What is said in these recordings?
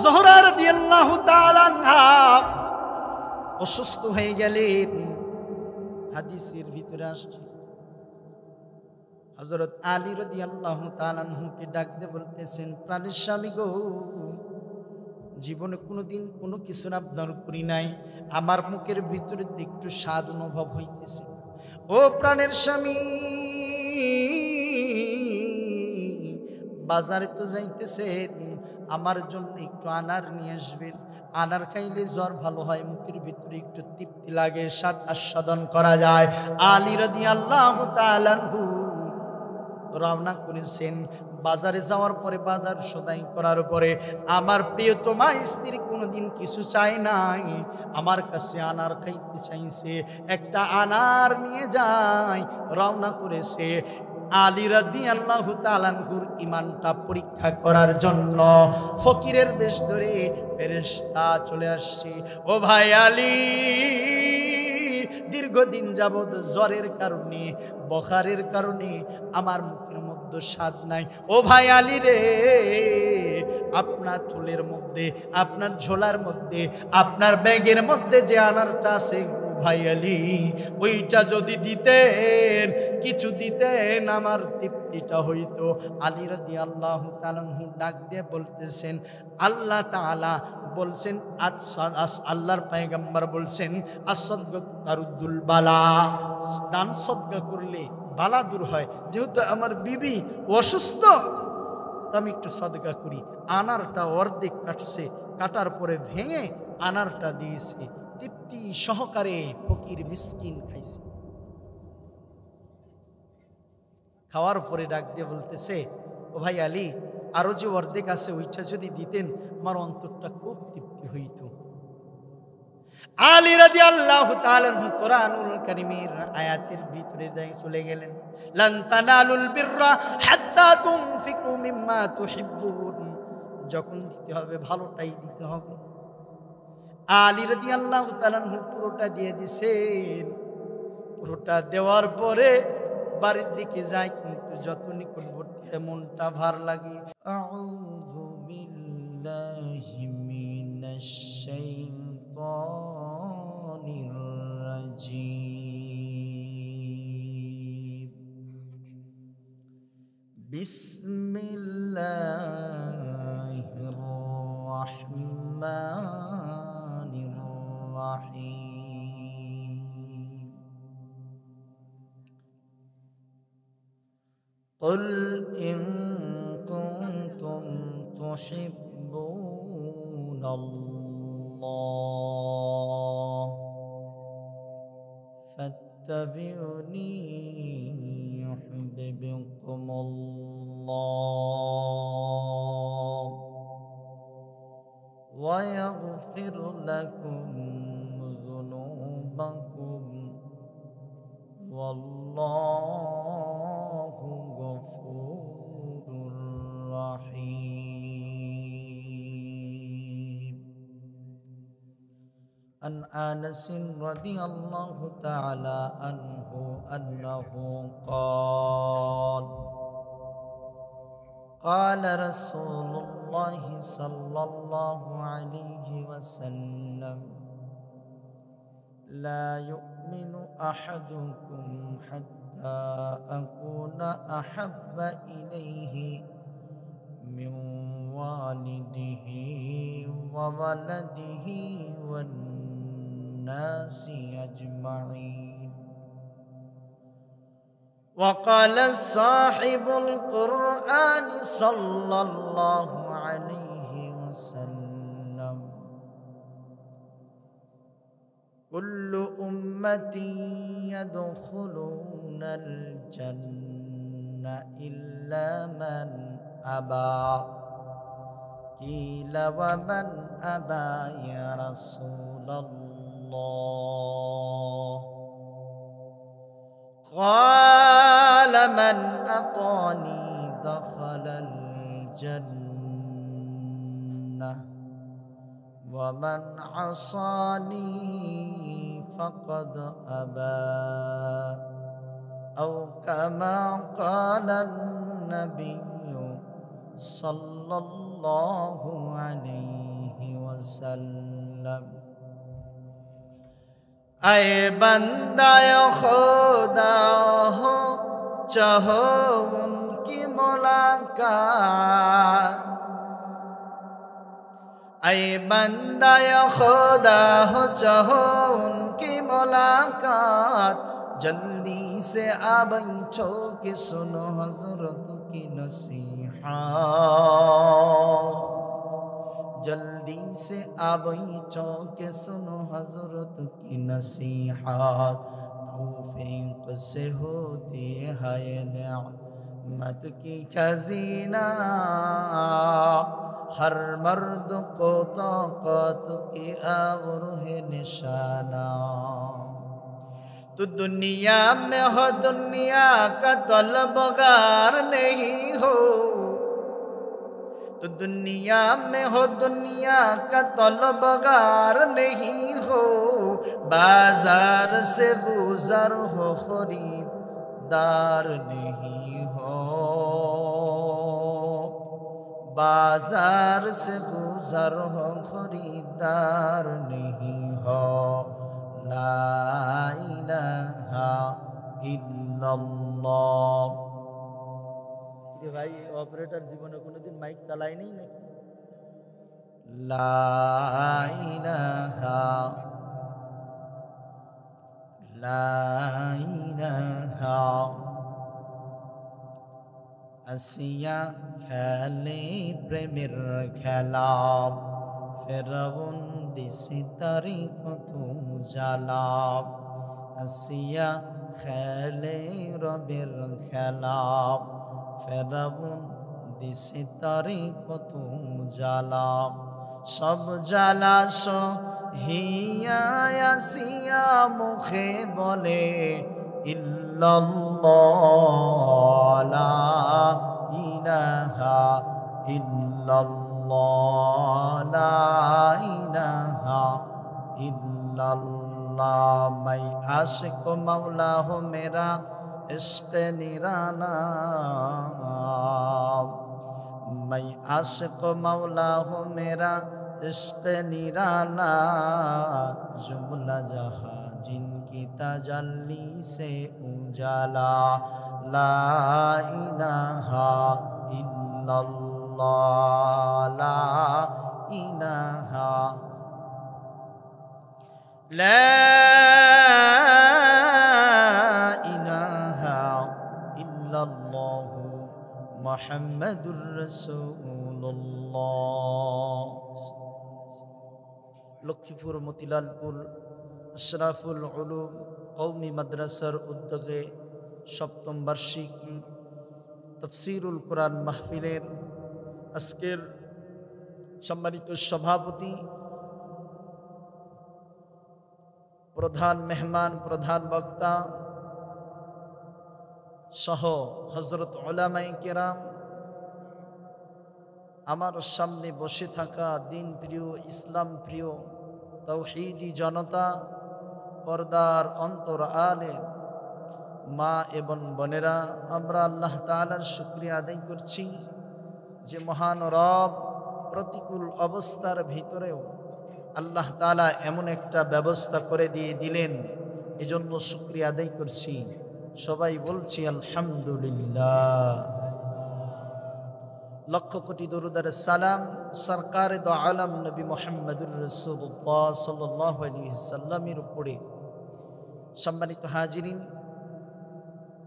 জোহরা রাদিয়াল্লাহু তাআলা আনহা অসুস্থ হয়ে গেলেন। হাদিসের ভিতরে আসছে হযরত আলী রাদিয়াল্লাহু তাআলা আনহুকে ডাক দিয়ে বলতেছেন, প্রাণের স্বামী গো, জীবনে কোনোদিন কোনো কিছুর আবদার করি নাই, আমার মুখের ভিতরে একটু স্বাদ অনুভব হইতেছে। ও প্রাণের স্বামী, বাজারে তো যাইতেছেন, আমার জন্য একটু আনার নিয়ে আসবেন। আনার খাইলে জ্বর ভালো হয়, মুখের ভিতরে একটু তৃপ্তি লাগে, স্বাদ আস্বাদন করা যায়। আলী রাদিয়াল্লাহু তাআলা আনহু রওনা করেছেন। বাজারে যাওয়ার পরে, বাজার সদাই করার পরে, আমার প্রিয়তমা স্ত্রী কোনোদিন কিছু চায় নাই, আমার কাছে আনার খাইতে চাইছে। একটা আনার নিয়ে যায়, রওনা করেছে আলী রাদিয়াল্লাহু তাআলা আনহুর ঈমানটা পরীক্ষা করার জন্য। ফকিরের বেশ ধরে ফেরেশতা চলে আসছে। ও ভাই আলী, দীর্ঘদিন যাবৎ জ্বরের কারণে, বখারের কারণে আমার মুখের মধ্যে স্বাদ নাই। ও ভাই আলী রে, আপনার চুলের মধ্যে, আপনার ঝোলার মধ্যে, আপনার ব্যাগের মধ্যে যে আনারটা আছে ভাই আলী, ওইটা যদি দিতেন, কিছু দিতেন, আমার তৃপ্তিটা হইতো। আলী রাদিয়াল্লাহু তাআলা ডাক দিয়ে বলতেছেন, আল্লাহ তাআলা বলছেন, আল্লাহর পয়গম্বর বলছেন, as-sadaqatu তারুদ্দুল বালা, দান সদকা করলে বালা দূর হয়। যেহেতু আমার বিবি অসুস্থ, তো আমি একটু সদকা করি। আনারটা অর্ধেক কাটছে, কাটার পরে ভেঙে আনারটা দিয়েছে, তৃপ্তি সহকারে ফকির মিসকিন খাইছে। খাওয়ার পরে ডাক দিয়ে বলতেছে, ও ভাই আলী, আরো যে অর্ধেক আছে ওইটা যদি দিতেন, আমার অন্তরটা খুব তৃপ্তি হইত। আলী রাদিয়াল্লাহু তাআলা কোরআনুল কারীমের আয়াতের ভিতরে চলে গেলেন, লান তানালুল বিররা হাত্তা তুনফিকু মিম্মা তুহিব্বুন, যখন দিতে হবে ভালোটাই দিতে হবে। আলী রাদিয়াল্লাহু তাআলা পুরোটা দিয়ে দিছেন। পুরোটা দেওয়ার পরে বাড়ির দিকে যায়, কিন্তু যত নিকটবর্তী মনটা ভার লাগে। আউযু বিল্লাহি মিনাশ শাইতানির রাজীম। বিসমিল্লাহির রাহমানির রাহিম। قل إن كنتم تحبون الله فاتبعوني يحببكم الله ويغفر لكم ذنوبكم والله غفور رحيم. عن أنس رضي الله تعالى عنه أنه قال قال رسول الله صلى الله عليه وسلم لا يؤمن أحدكم حتى أكون أحب إليه من والده وولده والناس أجمعين. وقال صاحب القرآن صلى الله عليه وسلم كل أمتي يدخلون الجنة إلا من أبى. قيل ومن أبى يا رسول الله؟ قال من أطاني دخل الجنة ومن عصاني فقد أبى. أو كما قال النبي صلى الله عليه वसल्लम। आए बंदाए खुदा हो चाहो उनकी मुलाकात, आए बंदाए खुदा हो चाहो उनकी मुलाकात, जल्दी से आ बैठो कि सुनो हजरत की नसीहत, जल्दी से आ बैठो कि सुनो हजरत की नसीहत। तौफीक से होती है ये नेमत की खजीना, हर मर्द को ताकत की और है निशाना। तो दुनिया में हो दुनिया का तलबगार नहीं हो, तो दुनिया में हो दुनिया का तलबगार नहीं हो, बाजार से गुजर हो खरीदार नहीं हो, बाजार से गुजर हो खरीदार नहीं हो। ला इलाहा इल्लल्लाह। भाई ऑपरेटर जीवने कोनोदिन माइक চালায়নি নাকি? লা ইলাহা আসিয়া খেলে প্রেমের খেলা, ফেরাউন দিছে তারি কত জ্বালা। আসিয়া খেলে রবের খেলা, ফেরাউন দিছে তারি কত জ্বালা। সব জ্বালা সহিয়া আসিয়া মুখে বলে ইল্লাল্লাহ, লা ইলাহা ইল্লাল্লাহ, লা ইলাহা ইল্লাল্লাহ। मैं आशिक मौला हूँ मेरा इश्क निराला, मैं आशिक मौला हूँ मेरा इश्क निराला। जुमला जहाँ जिनकी तजल्ली से उजाला, ला इलाहा इल्लल्लाह, ला इलाहा ला इलाहा इल्लल्लाह मुहम्मदुर रसूलुल्लाह। লক্ষ্মীপুর মতিলালপুর আশরাফুল উলুম কওমি মাদ্রাসার উদ্যোগে সপ্তম বার্ষিকী তাফসীরুল কোরআন মাহফিলের আজকের সম্মানিত সভাপতি, প্রধান মেহমান, প্রধান বক্তা সহ হযরত উলামায়ে কেরাম, আমার সামনে বসে থাকা দিন প্রিয়, ইসলাম প্রিয় তাওহীদি জনতা, পর্দার অন্তর আলে মা এবং বোনেরা, আমরা আল্লাহ তাআলার শুকরিয়া আদায় করছি যে মহান রব প্রতিকূল অবস্থার ভিতরেও আল্লাহ তাআলা এমন একটা ব্যবস্থা করে দিয়ে দিলেন, এজন্য শুকরিয়া আদায় করছি। সবাই বলছি আলহামদুলিল্লাহ। লক্ষ কোটি দরুদ আর সালাম সরকারে দো আলম নবী মুহাম্মদুর রাসূলুল্লাহ সাল্লাল্লাহু আলাইহি ওয়াসাল্লামের উপরে। সম্মানিত হাজিরিন,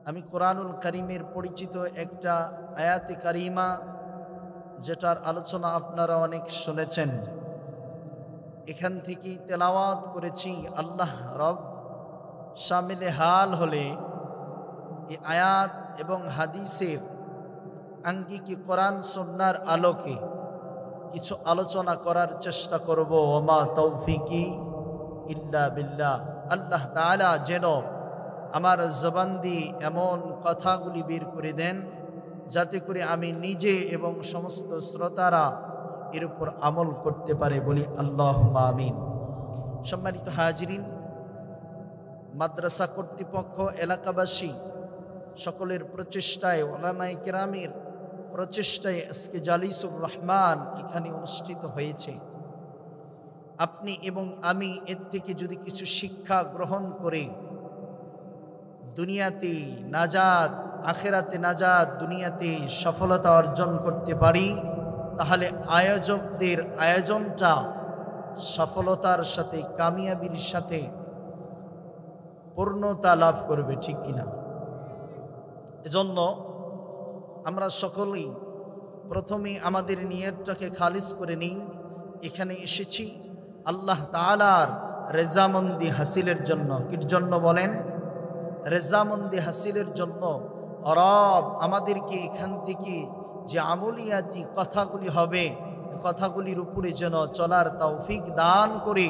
আমি কোরআনুল কারীমের পরিচিত একটা আয়াতে কারিমা, যেটার আলোচনা আপনারা অনেক শুনেছেন, এখান থেকে তেলাওয়াত করেছি। আল্লাহ রব শামিলে হাল হলে এই আয়াত এবং হাদিসের আঙ্গিকে কোরআন সুন্নাহর আলোকে কিছু আলোচনা করার চেষ্টা করব। ওমা তৌফিকি ইল্লা বিল্লাহ। আল্লাহ তাআলা যেন আমার জবান দিয়ে এমন কথাগুলি বের করে দেন যাতে করে আমি নিজে এবং সমস্ত শ্রোতারা এর উপর আমল করতে পারে, বলি আল্লাহুম্মা আমিন। সম্মানিত হাজিরিন, মাদ্রাসা কর্তৃপক্ষ, এলাকাবাসী সকলের প্রচেষ্টায়, উলামায়ে কেরামের প্রচেষ্টায় আজকে জালিসুর রহমান এখানে অনুষ্ঠিত হয়েছে। আপনি এবং আমি এর থেকে যদি কিছু শিক্ষা গ্রহণ করে দুনিয়াতে নাজাত, আখেরাতে নাজাত, দুনিয়াতে সফলতা অর্জন করতে পারি, তাহলে আয়োজকদের আয়োজনটা সফলতার সাথে, কামিয়াবির সাথে পূর্ণতা লাভ করবে, ঠিক কিনা? এজন্য আমরা সকলেই প্রথমে আমাদের নিয়তটাকে খালিস করে নিই। এখানে এসেছি আল্লাহ তাআলার রেজামন্দি হাসিলের জন্য। কির জন্য বলেন? রেজামন্দি হাসিলের জন্য। রব আমাদেরকে এখান থেকে যে আমলিয়াতি কথাগুলি হবে, কথাগুলির উপরে যেন চলার তৌফিক দান করে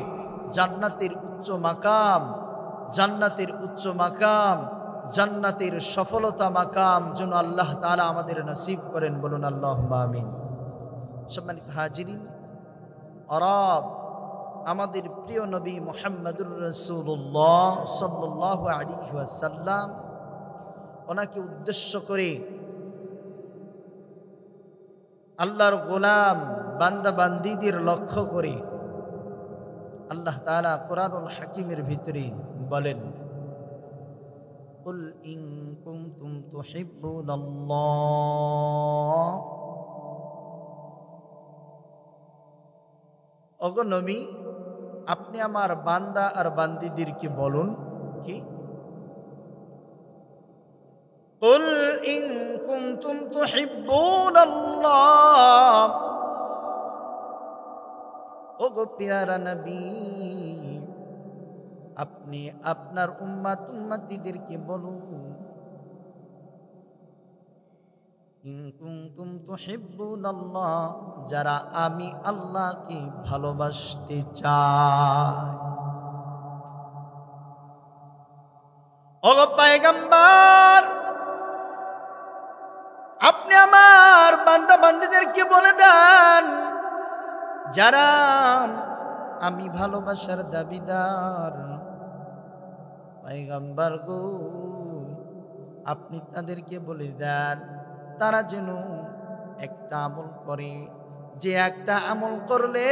জান্নাতের উচ্চ মাকাম, জান্নাতের উচ্চ মাকাম, জান্নাতের সফলতা মাকাম যেন আল্লাহ তাআলা আমাদের নসিব করেন। বলুন আল্লাহুম্মা আমিন। সম্মানিত হাজিরিন, রব আমাদের প্রিয় নবী মুহাম্মদুর রাসূলুল্লাহ সাল্লাল্লাহু আলাইহি ওয়াসাল্লাম, ওনাকে উদ্দেশ্য করে আল্লাহর গোলাম বান্দা বান্দীদের লক্ষ্য করে আল্লাহ তাআলা কোরআনুল হাকিমের ভিতরে বলেন, কুল ইন কুনতুম তুহিব্বুনাল্লাহ, ওগো নবী আপনি আমার বান্দা আর বান্দীদেরকে বলুন কি, কুল ইন কুনতুম তুহিব্বুনাল্লাহ, ওগো প্যারা নবী আপনি আপনার উম্মত উম্মতিদেরকে বলুন, ইন কুনতুম তুহিব্বুনাল্লাহ, যারা আমি আল্লাহকে ভালোবাসতে চাই। ওগো পয়গম্বর আপনি আমার বান্দা বান্দীদেরকে বলে দেন, যারা আমি ভালোবাসার দাবিদার, পয়গম্বর গো আপনি তাদেরকে বলে দেন তারা যেন একটা আমল করে, যে একটা আমল করলে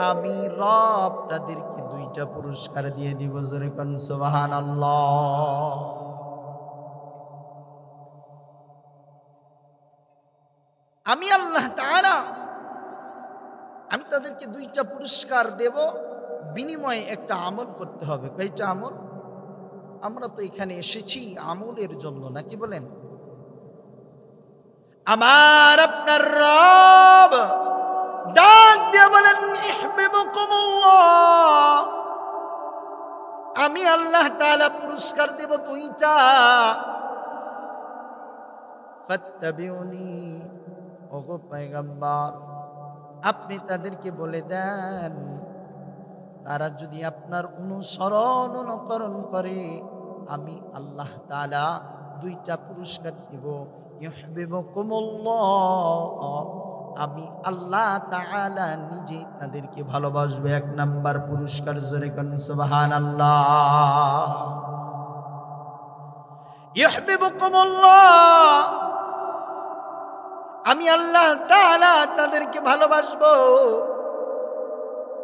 আমি রব তাদেরকে 2টা পুরস্কার দিয়ে দিব। জোরে কোন সুবহানাল্লাহ। আমি আল্লাহ তাআলা আমি তাদেরকে 2টা পুরস্কার দেব, বিনিময়ে একটা আমল করতে হবে। কয়টা আমল? আমরা তো এখানে এসেছি আমলের জন্য, নাকি বলেন? আমার আপনার রব ডাক দিয়ে বলেন, ইহবিবুকুমুল্লাহ, আমি আল্লাহ তাআলা পুরস্কার দেব 2টা, ফাত্তাবিউনি, ওগো পয়গম্বর আপনি তাদেরকে বলে দেন, তারা যদি আপনার অনুসরণ অনুকরণ করে আমি আল্লাহ তাআলা 2টা পুরস্কার দিব। ইউহিব্বুকুমুল্লাহ, আমি আল্লাহ তাআলা নিজে তাদেরকে ভালোবাসবো। 1 নাম্বার পুরস্কার, জোরে কোন সুবহানাল্লাহ। ইউহিব্বুকুমুল্লাহ, আমি আল্লাহ তাআলা তাদেরকে ভালোবাসবো।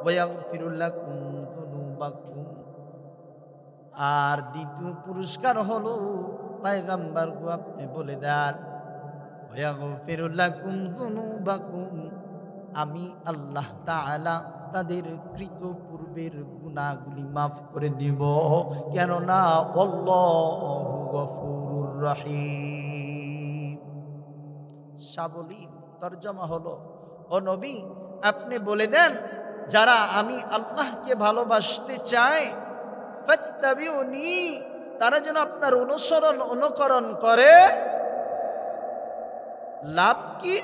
ওয়াগফিরু লাকুম যুনুবাকুম, আর দ্বিতীয় পুরস্কার হলো পয়গম্বর গো আপনি বলে দেন, ওয়াগফিরু লাকুম যুনুবাকুম, আমি আল্লাহ তাআলা তাদের কৃত পূর্বের গুনাহগুলি মাফ করে দিব, কেননা আল্লাহু গফুরুর রহিম। সাবলীল তরজমা হলো, ও নবী আপনি বলে দেন যারা আমি আল্লাহকে ভালোবাসতে চায়, ফাত্তাবিউনি, তারা যেন আপনার অনুসরণ অনুকরণ করে। লাভ কি?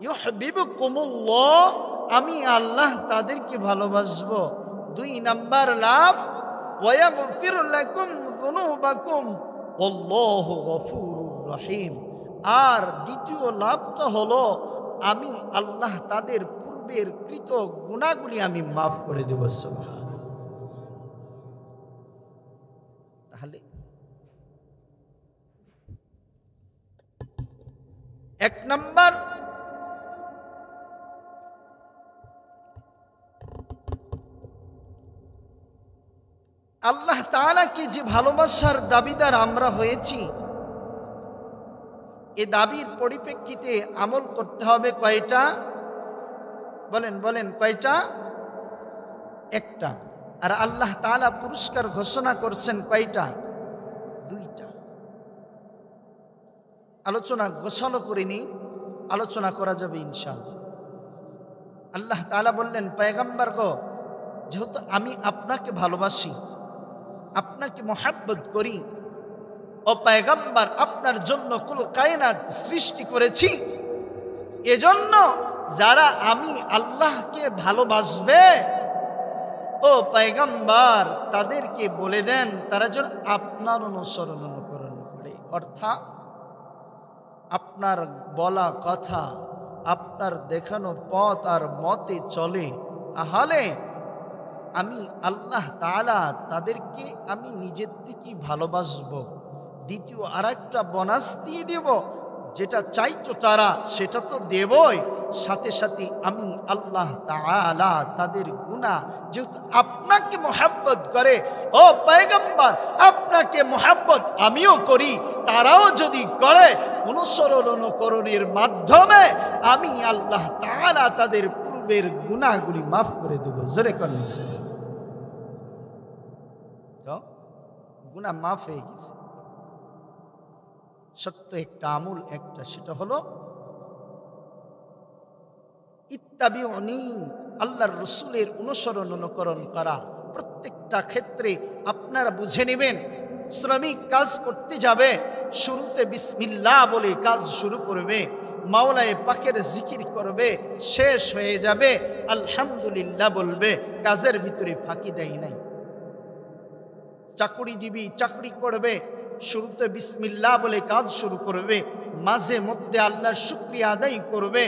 ইউহিব্বুকুমুল্লাহ, আমি আল্লাহ তাদেরকে ভালোবাসবো। 2 নাম্বার লাভ, ওয়াগফির লাকুম যুনুবাকুম আল্লাহু গফুরুর রহিম। আর দ্বিতীয় লাভটা হলো আমি আল্লাহ তাদের পূর্বের কৃত গুনাহগুলি আমি মাফ করে দেব। সুবহানাল্লাহ। তাহলে 1 নাম্বার আল্লাহ তাআলাকে যে ভালোবাসার দাবিদার আমরা হয়েছি, এ দাবির পরিপ্রেক্ষিতে আমল করতে হবে কয়টা? বলেন বলেন কয়টা? একটা। আর আল্লাহ তাআলা পুরস্কার ঘোষণা করছেন কয়টা? দুইটা। আলোচনা গোছালো করিনি, আলোচনা করা যাবে ইনশাআল্লাহ। আল্লাহ তাআলা বললেন, পয়গম্বর গো, যেহেতু আমি আপনাকে ভালোবাসি, আপনাকে মহব্বত করি, ও পয়গম্বর, আপনার জন্য কুল কায়নাত সৃষ্টি করেছি, এজন্য যারা আমি আল্লাহকে ভালোবাসবে, ও পয়গম্বর, তাদেরকে বলে দেন তারা যেন আপনার অনুসরণ অনুকরণ করে। অর্থাৎ আপনার বলা কথা, আপনার দেখানো পথ আর মতে চলে, তাহলে আমি আল্লাহ তাআলা তাদেরকে আমি নিজের থেকে ভালোবাসবো। দ্বিতীয় আরেকটা বোনাস দিয়ে দেব, যেটা চাইতো তারা সেটা তো দেবই, সাথে সাথে আমি আল্লাহ তাআলা তাদের গুনাহ, যেহেতু আপনাকে মহব্বত করে, ও পয়গম্বর, আপনাকে মহব্বত আমিও করি, তারাও যদি করে, অনুসরণ অনুকরণের মাধ্যমে আমি আল্লাহ তাআলা তাদের পূর্বের গুনাহগুলি মাফ করে দেব। জোরে করুন, তো গুনাহ মাফ হয়ে গেছে। সত্য একটা আমল একটা, সেটা হলো ইত্তাবিউনি, আল্লাহর রাসূলের অনুসরণ অনুকরণ করা। প্রত্যেকটা ক্ষেত্রে আপনারা বুঝে নেবেন, শ্রমিক কাজ করতে যাবে, শুরুতে বিসমিল্লাহ বলে কাজ শুরু করবে, মাওলায়ে পাকের জিকির করবে, শেষ হয়ে যাবে আলহামদুলিল্লাহ বলবে, কাজের ভিতরে ফাঁকি দেয় নাই। চাকরিজীবী চাকরি করবে, শুরুতে বিসমিল্লাহ বলে কাজ শুরু করবে, মাঝে মধ্যে আল্লাহর শুকরিয়া আদায় করবে,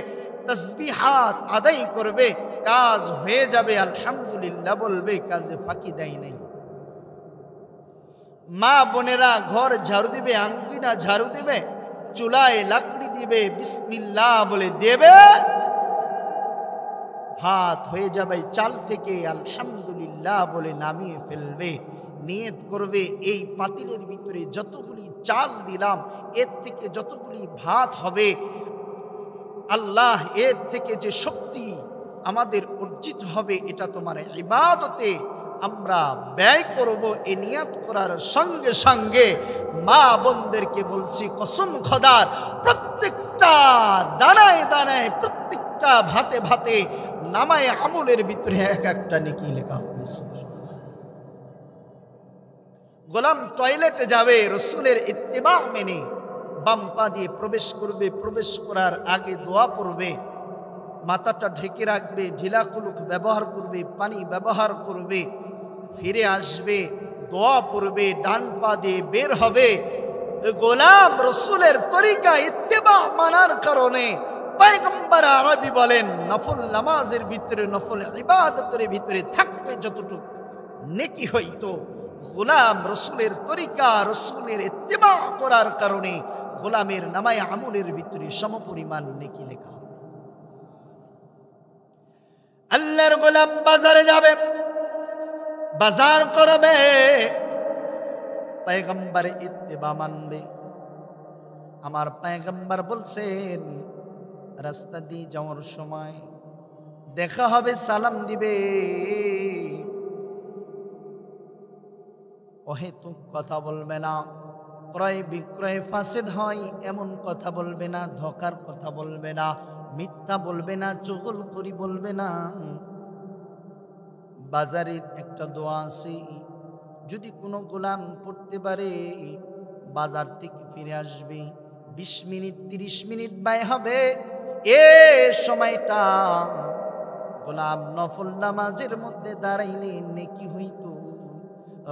তাসবিহাত আদায় করবে, কাজ হয়ে যাবে আলহামদুলিল্লাহ বলবে, কাজে ফাঁকি দেয় নাই। মা বোনেরা ঘর ঝাড়ু দিবে, আঙ্গিনা ঝাড়ু দিবে, চুলায় লাকড়ি দিবে, বিসমিল্লাহ বলে দেবে, ভাত হয়ে যাবে চাল থেকে, আলহামদুলিল্লাহ বলে নামিয়ে ফেলবে। নিয়ত করবে, এই পাতিলের ভিতরে যতগুলি চাল দিলাম, এর থেকে যতগুলি ভাত হবে, আল্লাহ এর থেকে যে শক্তি আমাদের অর্জিত হবে, এটা তোমার ইবাদতে আমরা ব্যয় করব। এই নিয়ত করার সঙ্গে সঙ্গে মা বোনদেরকে বলছি, কসম খোদার, প্রত্যেকটা দানায় দানায়, প্রত্যেকটা ভাতে ভাতে নামায়ে আমলের ভিতরে এক একটা নেকি লেখা হবে। গোলাম টয়লেটে যাবে, রসুলের ইত্তেবা মেনে বাম পা দিয়ে প্রবেশ করবে, প্রবেশ করার আগে দোয়া পড়বে, মাথাটা ঢেকে রাখবে, ঢিলা কুলুক ব্যবহার করবে, পানি ব্যবহার করবে, ফিরে আসবে, দোয়া পড়বে, ডান পা দিয়ে বের হবে। গোলাম রসুলের তরিকা ইত্তেবা মানার কারণে পয়গম্বর আরবি বলেন, নফল নামাজের ভিতরে, নফল ইবাদতের ভিতরে থাকলে যতটুকু নেকি হইতো, গোলাম রসুলের তরিকা, রসুলের ইত্তেবা করার কারণে গোলামের নামায়ে আমলের ভিতরে সমপরিমাণ নেকি লেখা হবে। আল্লাহর গোলাম বাজারে যাবে, বাজার করবে, পয়গম্বরের ইত্তেবা মানবে। আমার পয়গম্বর বলছেন, রাস্তা দিয়ে যাওয়ার সময় দেখা হবে, সালাম দিবে, অহেতুক কথা বলবে না, ক্রয় বিক্রয় ফাসেদ হয় এমন কথা বলবে না, ধোঁকার কথা বলবে না, মিথ্যা বলবে না, চুগলখড়ি বলবে না। বাজারের একটা দোয়া আছে, যদি কোনো গোলাম পড়তে পারে, বাজার থেকে ফিরে আসবে, 20 মিনিট 30 মিনিট ব্যয় হবে, এ সময়টা গোলাম নফল নামাজের মধ্যে দাঁড়াইলে নেকি হইতো।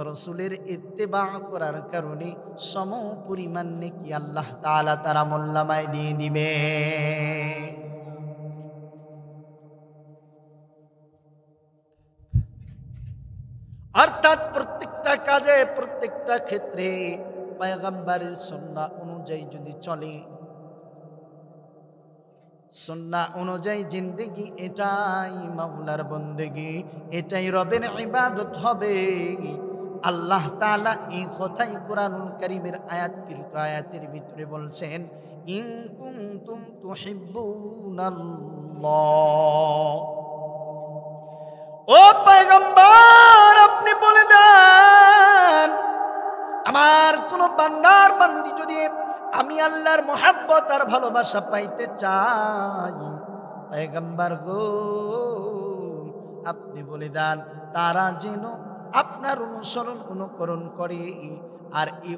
রসুলের ইত্তেবা করার কারণে সম পরিমাণ নেকি আল্লাহ তাআলা তার আমলনামায় দিয়ে দিবে। অর্থাৎ প্রত্যেকটা কাজে, প্রত্যেকটা ক্ষেত্রে পয়গম্বরের সুন্নাহ অনুযায়ী যদি চলে, সুন্নাহ অনুযায়ী জিন্দেগি, এটাই মাওলার বন্দেগি, এটাই রবের ইবাদত হবে। আল্লাহ তাআলা এই কথাই কোরআনুল কারীমের আয়াতের ভিতরে বলছেন, ইন কুনতুম তুহিব্বুনাল্লাহ। ও পয়গম্বর, আপনি বলে দেন, আমার কোন বান্দার বান্দি যদি আমি আল্লাহর মহব্বত আর ভালোবাসা পাইতে চাই, পয়গম্বর গো আপনি বলে দেন তারা যেন আপনার অনুসরণ অনুকরণ করে। আর এই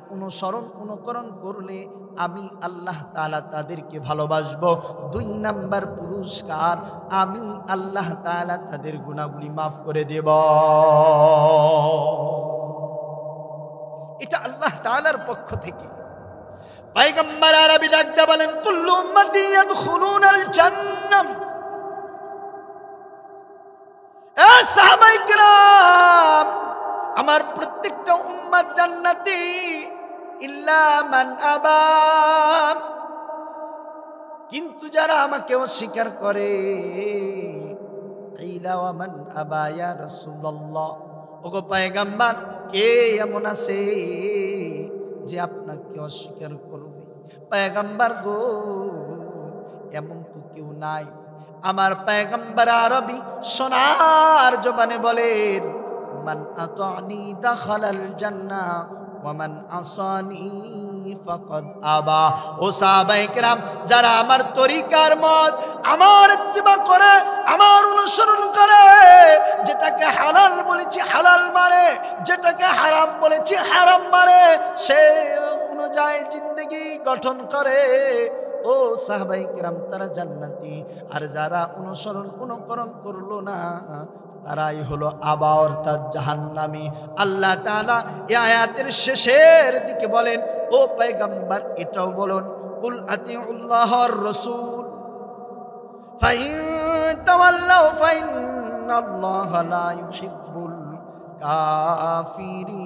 অনুকরণ করলে আমি আল্লাহ তাআলা তাদেরকে ভালোবাসবো। 2 নাম্বার পুরস্কার, আমি আল্লাহ তাআলা তাদের গুনাহগুলি মাফ করে দেব। এটা আল্লাহ তাআলার পক্ষ থেকে। পয়গম্বর আরবি ডাকতে বলেন, কুল্লু উম্মতি ইয়াদখুলুনাল জান্নাহ। এ সাহাবায়ে কেরাম, আমার প্রত্যেকটা উম্মত জান্নাতি ইল্লা মান আবা, কিন্তু যারা আমাকে অস্বীকার করে। ইলা ওয়া মান আবা ইয়া রাসূলুল্লাহ, ওগো পয়গম্বর কে এমন আছে যে আপনাকে অস্বীকার করবে? পয়গম্বর গো এমন তো কেউ নাই। আমার পয়গম্বর আরবি সোনার জবানে বলেন, মান আতানি দাখালাল জান্নাহ ওয়া মান আসানি ফাকাদ আবা। ও সাহাবায়ে কেরাম, যারা আমার তরিকার মত, আমার ইত্তিবা করে, আমার অনুসরণ করে, যেটাকে হালাল বলেছি হালাল মানে, যেটাকে হারাম বলেছি হারাম মানে, সে অনুযায়ী জিন্দেগি গঠন করে, ও সাহাবায়ে কেরাম তারা জান্নাতি। আর যারা অনুকরণ করলো না, তারাই হলো আবা, অর্থাৎ জাহান্নামী। আল্লাহ তাআলা এই আয়াতের শেষের দিকে বলেন, ও পয়গম্বর এটাও বলুন, কুল আতিউল্লাহ ওয়ার রাসূল ফাইন তাওয়াল্লাউ ফাইন্নাল্লাহা লা ইউহিব্বুল কাফিরিন।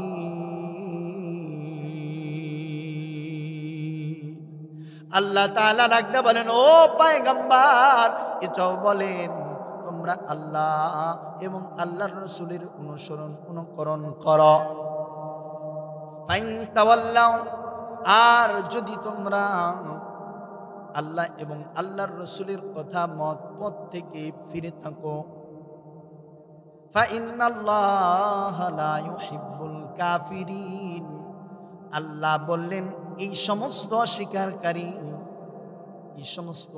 আল্লাহ তাআলা ডাকতে বলেন, ও পয়গম্বর এটাও বলেন, তোমরা আল্লাহ এবং আল্লাহর রাসূলের অনুকরণ করো। ফাইন তাওয়াল্লাউ, আর যদি তোমরা আল্লাহ এবং আল্লাহর রাসূলের কথা মত থেকে ফিরে থাকো, ফাইন্নাল্লাহা লা ইউহিব্বুল কাফিরিন। আল্লাহ বললেন এই সমস্ত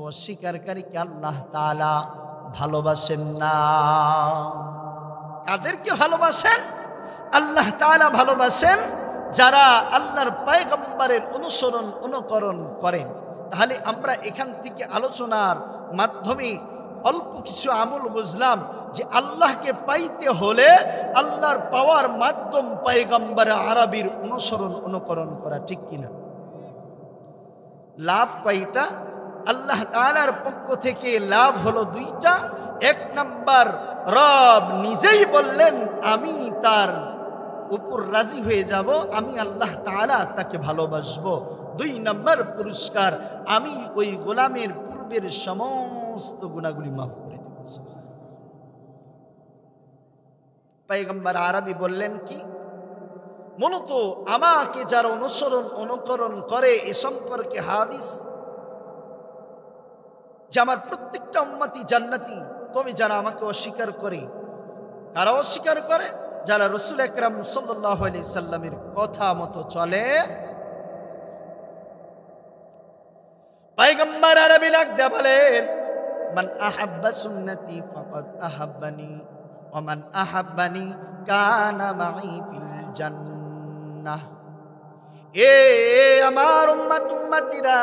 অস্বীকারীকে আল্লাহ তাআলা ভালোবাসেন না। কাদেরকে ভালোবাসেন? আল্লাহ তাআলা ভালোবাসেন যারা আল্লাহর পয়গম্বরের অনুকরণ করেন। তাহলে আমরা এখান থেকে আলোচনার মাধ্যমে অল্প কিছু আমল বুঝলাম যে আল্লাহকে পাইতে হলে আল্লাহর পাওয়ার মাধ্যম পয়গম্বর আরবির অনুকরণ করা, ঠিক কিনা? লাভ কয়টা? আল্লাহ তাআলার পক্ষ থেকে লাভ হলো 2টা। 1 নাম্বার, রব নিজেই বললেন আমি তার উপর রাজি হয়ে যাব, আমি আল্লাহ তাআলা তাকে ভালোবাসবো। 2 নাম্বার পুরস্কার, আমি ওই গোলামের পূর্বের সমস্ত গুনাহগুলি মাফ করে দেব। পয়গম্বর আরবি বললেন কি? মূলত আমাকে যারা অনুকরণ করে এ সম্পর্কে হাদিস যে আমার প্রত্যেকটা উম্মতি জান্নাতি, তবে যারা আমাকে অস্বীকার করে, কারা অস্বীকার করে? যারা রাসূল আকরাম সাল্লাল্লাহু আলাইহি সাল্লামের কথা মতো চলে। পয়গম্বর আরবি লাগতে বলেন, মান আহাব্বা সুন্নতি ফাকাদ আহাব্বানি ওয়া মান আহাব্বানি কানা মাই ফিল জান্নাহ। এ আমার উম্মতিরা,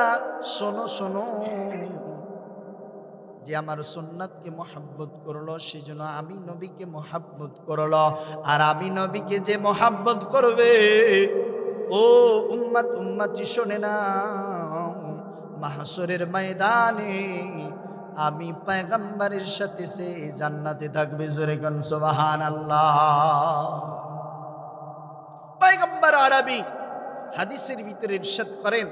শোনো, যে আমার সুন্নাতকে মহব্বত করলো সেজন্য আমি নবীকে মহব্বত করলো। আর আমি নবীকে যে মহব্বত করবে, ও উম্মতি শোনে না, মাহশরের ময়দানে আমি পয়গম্বরের সাথে সে জান্নাতে থাকবে। জোরে কোন সুবহানাল্লাহ। পয়গম্বর আরবি হাদিসের ভিতরে ইরশাদ করেন,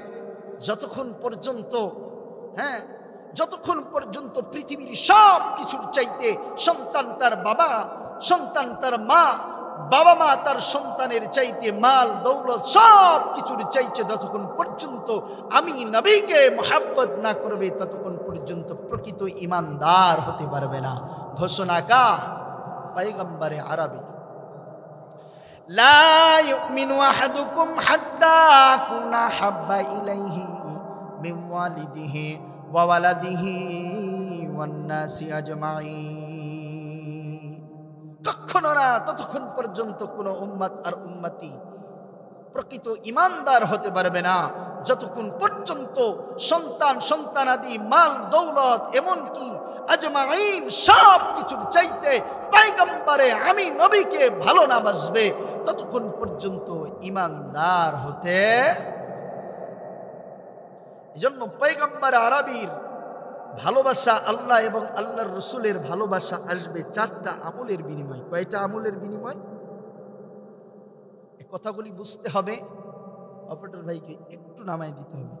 যতক্ষণ পর্যন্ত পৃথিবীর সব কিছুর চাইতে সন্তান তার বাবা, সন্তান তার মা, বাবা মা তার সন্তানের চাইতে মাল দৌলত সব কিছুর চাইতে যতক্ষণ পর্যন্ত আমি নবীকে মহব্বত না করবে ততক্ষণ পর্যন্ত প্রকৃত ইমানদার হতে পারবে না। ঘোষণা কা পয়গম্বরে আরবি, লা ইউমিনু আহাদুকুম হাত্তা আকুনা হাব্বা ইলাইহি মিন ওয়ালিদিহি ওয়া ওয়ালাদিহি ওয়ান নাসি আজমাইন। কখনো না ততক্ষণ পর্যন্ত কোনো উম্মত আর উম্মতি প্রকৃত ইমানদার হতে পারবে না যতক্ষণ পর্যন্ত সন্তান সন্তানাদি মাল দৌলত এমনকি আজমাইন সব কিছুর চাইতে পয়গম্বরে আমি নবীকে ভালো না বাসবে ততক্ষণ পর্যন্ত ইমানদার হতে। এজন্য পয়গম্বর আরবীর ভালোবাসা আল্লাহ এবং আল্লাহর রসুলের ভালোবাসা আসবে 4টা আমলের বিনিময়। কয়টা আমলের বিনিময়? এই কথাগুলি বুঝতে হবে। অপারেটর ভাইকে একটু নামাই দিতে হবে।